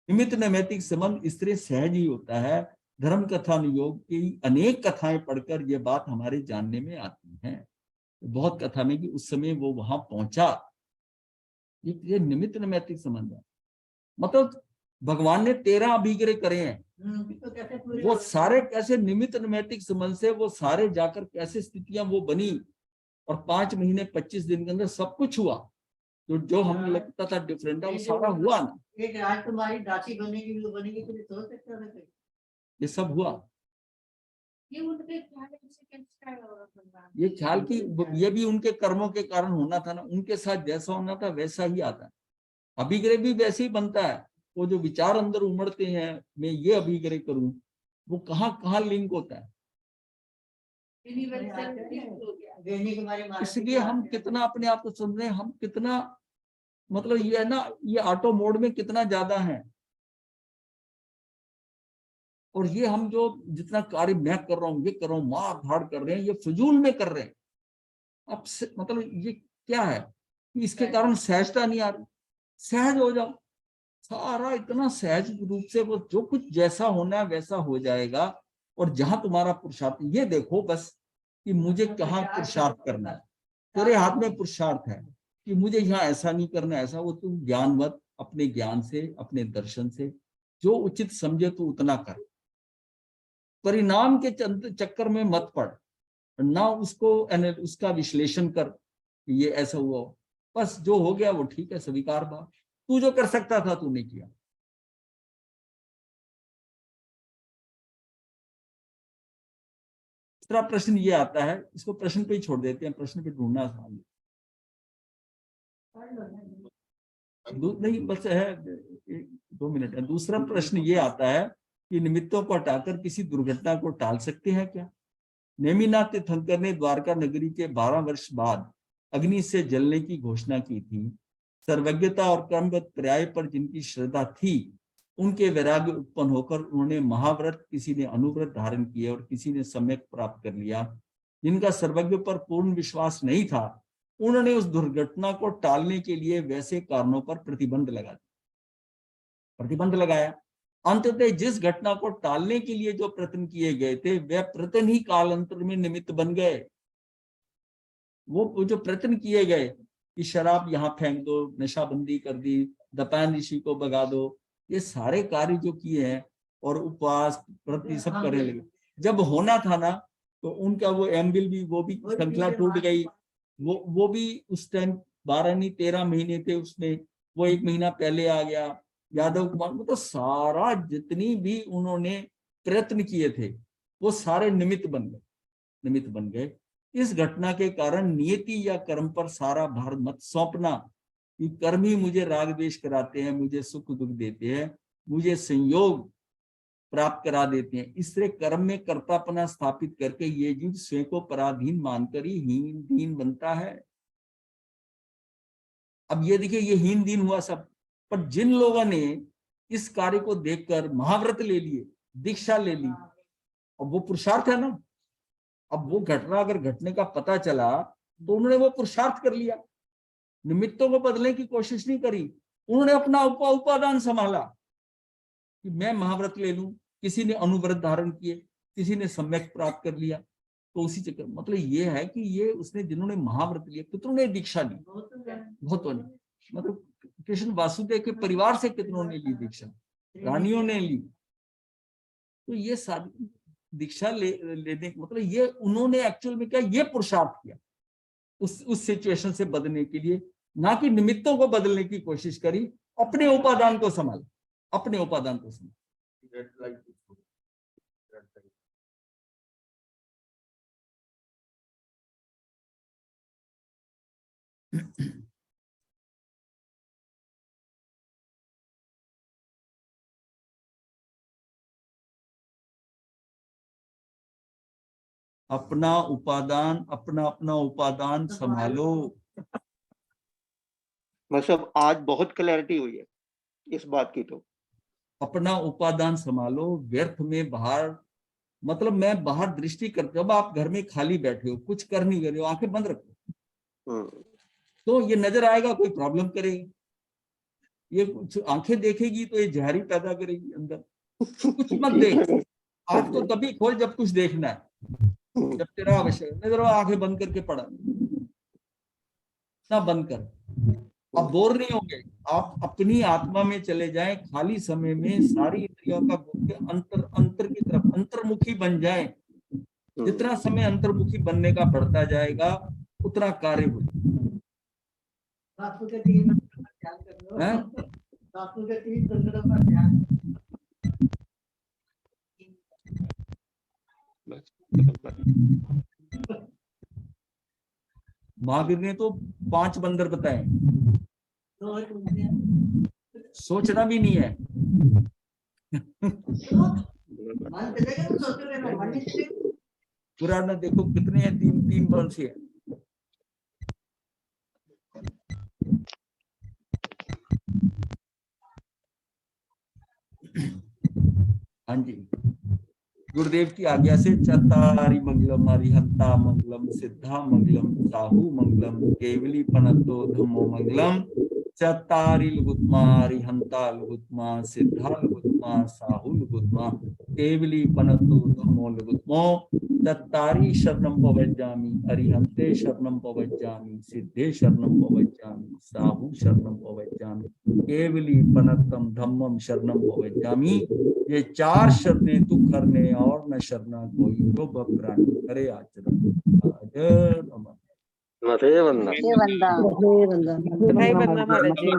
निमित्त नैमित्तिक संबंध इस तरह सहज ही होता है। धर्म कथानुयोग की अनेक कथाएं पढ़कर ये बात हमारे जानने में आती है, बहुत कथा में, कि उस समय वो वहां पहुंचा। ये निमित्त नैमित्तिक संबंध है। मतलब भगवान ने 13 अभिग्रह करे हैं, है। वो सारे कैसे निमित्त नैमित्तिक संबंध से, वो सारे जाकर कैसे स्थितियां वो बनी, और 5 महीने 25 दिन के अंदर सब कुछ हुआ। तो जो हमें लगता था डिफरेंट है, वो सारा हुआ ना। एक राजकुमारी दासी बनेगी, वो बनेगी, तो सोच सकते हो ये सब हुआ। ये उनके ख्याल से कैसा है, ये ख्याल की ये भी उनके कर्मों के कारण होना था ना, उनके साथ जैसा होना था वैसा ही आता है। अभिग्रह भी वैसे ही बनता है। वो जो विचार अंदर उमड़ते हैं, मैं ये अभिग्रह करूं, वो कहाँ कहाँ लिंक होता है। इसलिए हम कितना अपने आप को समझ रहे हैं, हम कितना, मतलब ये है ना, ये ऑटो मोड में कितना ज्यादा है। और ये हम जो जितना कार्य मैं कर रहा हूँ, ये कर रहा हूँ, मार धाड़ कर रहे हैं, ये फिजूल में कर रहे हैं। अब मतलब ये क्या है कि इसके कारण सहजता नहीं आ रही। सहज हो जाओ, सारा इतना सहज रूप से वो जो कुछ जैसा होना है वैसा हो जाएगा। और जहां तुम्हारा पुरुषार्थ, ये देखो बस कि मुझे कहाँ पुरुषार्थ करना है, तेरे हाथ में पुरुषार्थ है कि मुझे यहाँ ऐसा नहीं करना, ऐसा। वो तुम ज्ञानवत अपने ज्ञान से, अपने दर्शन से जो उचित समझे तो उतना कर, परिणाम के चक्कर में मत पड़, ना उसका विश्लेषण कर कि ये ऐसा हुआ। बस जो हो गया वो ठीक है, स्वीकार बा, तू जो कर सकता था तूने किया। दूसरा प्रश्न ये आता है, इसको प्रश्न पे ही छोड़ देते हैं, प्रश्न पे ढूंढना आसान नहीं, बस है 2 मिनट है। दूसरा प्रश्न ये आता है कि निमित्तों को हटाकर किसी दुर्घटना को टाल सकते हैं क्या? नेमिनाथ तीर्थंकर ने द्वारका नगरी के 12 वर्ष बाद अग्नि से जलने की घोषणा की थी। सर्वज्ञता और कर्मवत पर्याय पर जिनकी श्रद्धा थी, उनके वैराग्य उत्पन्न होकर उन्होंने महाव्रत, किसी ने अनुव्रत धारण किए और किसी ने सम्यक प्राप्त कर लिया। जिनका सर्वज्ञ पर पूर्ण विश्वास नहीं था, उन्होंने उस दुर्घटना को टालने के लिए वैसे कारणों पर प्रतिबंध लगाया। अंततः जिस घटना को टालने के लिए जो प्रयत्न किए गए थे, वह प्रयत्न ही कालांतर में निमित्त बन गए। वो जो प्रयत्न किए गए कि शराब यहाँ फेंक दो, नशाबंदी कर दी, दपायन ऋषि को भगा दो, ये सारे कार्य जो किए हैं, और उपवास व्रत सब करने लगे। जब होना था ना तो उनका वो एमबिल भी, वो भी श्रृंखला टूट गई। वो भी उस टाइम 12 नहीं 13 महीने थे उसमें, वो 1 महीना पहले आ गया। यादव कुमार को तो सारा जितनी भी उन्होंने प्रयत्न किए थे वो सारे निमित्त बन गए। इस घटना के कारण नियति या कर्म पर सारा भार मत सौंपना, कि कर्म ही मुझे राग द्वेष कराते हैं, मुझे सुख दुख देते हैं, मुझे संयोग प्राप्त करा देते हैं। इस तरह कर्म में कर्तापना स्थापित करके ये जीव स्वयं को पराधीन मानकर ही हीन दीन बनता है। अब ये देखिए, ये हीन दीन हुआ सब, पर जिन लोगों ने इस कार्य को देखकर महाव्रत ले लिए, दीक्षा ले ली, और वो पुरुषार्थ है ना। अब वो घटना अगर घटने का पता चला तो उन्होंने वो पुरुषार्थ कर लिया, निमित्तों को बदलने की कोशिश नहीं करी। उन्होंने अपना उपादान संभाला कि मैं महाव्रत ले लूं। किसी ने अनुव्रत धारण किए, किसी ने सम्यक प्राप्त कर लिया। तो उसी चक्कर मतलब ये है कि ये उसने जिन्होंने महाव्रत लिया, कितनों ने दीक्षा ली, बहुतों ने। मतलब कृष्ण वासुदेव के परिवार से कितनों ने ली दीक्षा, रानियों ने ली। तो ये सारी दीक्षा लेने मतलब ये उन्होंने एक्चुअल में क्या, ये पुरुषार्थ किया उस सिचुएशन से बदलने के लिए, ना कि निमित्तों को बदलने की कोशिश करी। अपने उपादान को संभाला, अपने उपादान को संभाला। अपना अपना उपादान संभालो। मतलब आज बहुत क्लैरिटी हुई है इस बात की। तो अपना उपादान संभालो, व्यर्थ में बाहर, मतलब मैं बाहर दृष्टि करते, जब आप घर में खाली बैठे हो, कुछ कर नहीं रहे हो, आंखें बंद रखो, तो ये नजर आएगा, कोई प्रॉब्लम करेगी। ये कुछ आंखें देखेगी तो ये जहरी पैदा करेगी अंदर। कुछ मत देख, आंख तो तभी खोल जब कुछ देखना है, जब तेरा आवश्यक। नजर आंखें बंद करके पढ़ा ना, बंद कर। अब बोर नहीं होंगे, आप अपनी आत्मा में चले जाएं, खाली समय में सारी इंद्रियों का अंतर की तरफ अंतर्मुखी बन जाएं। जितना समय अंतर्मुखी बनने का बढ़ता जाएगा उतना कार्य हो महावीर ने तो 5 बंदर बताए, सोचना भी नहीं है। पुराण में देखो कितने हैं, 3 वंश है। हाँ जी, गुरुदेव की आज्ञा से चत्तारि मंगलम अरिहंता मंगलम सिद्धा मंगलम साहू मंगलम केवली पनतो धम्मो मंगलम। चत्तारि लुगुत्मा अरिहंता लुगुत्मा सिद्धा लुगुत्मा साहू लुगुत्मा केवली पनतो धम्मो लुगुत्मो। चत्तारि शरणं पवज्जामि अरिहंते शरणं पवज्जामि सिद्धे शरणं पवज्जामि साहू शरणं पवज्जामि केवली पनत्तम धम्मम शरणं पवज्जामि। ये 4 शरणें तू करने और न शरणा कोई, जो प्राणी करे आचरण। मथे बंदा महाराज जी।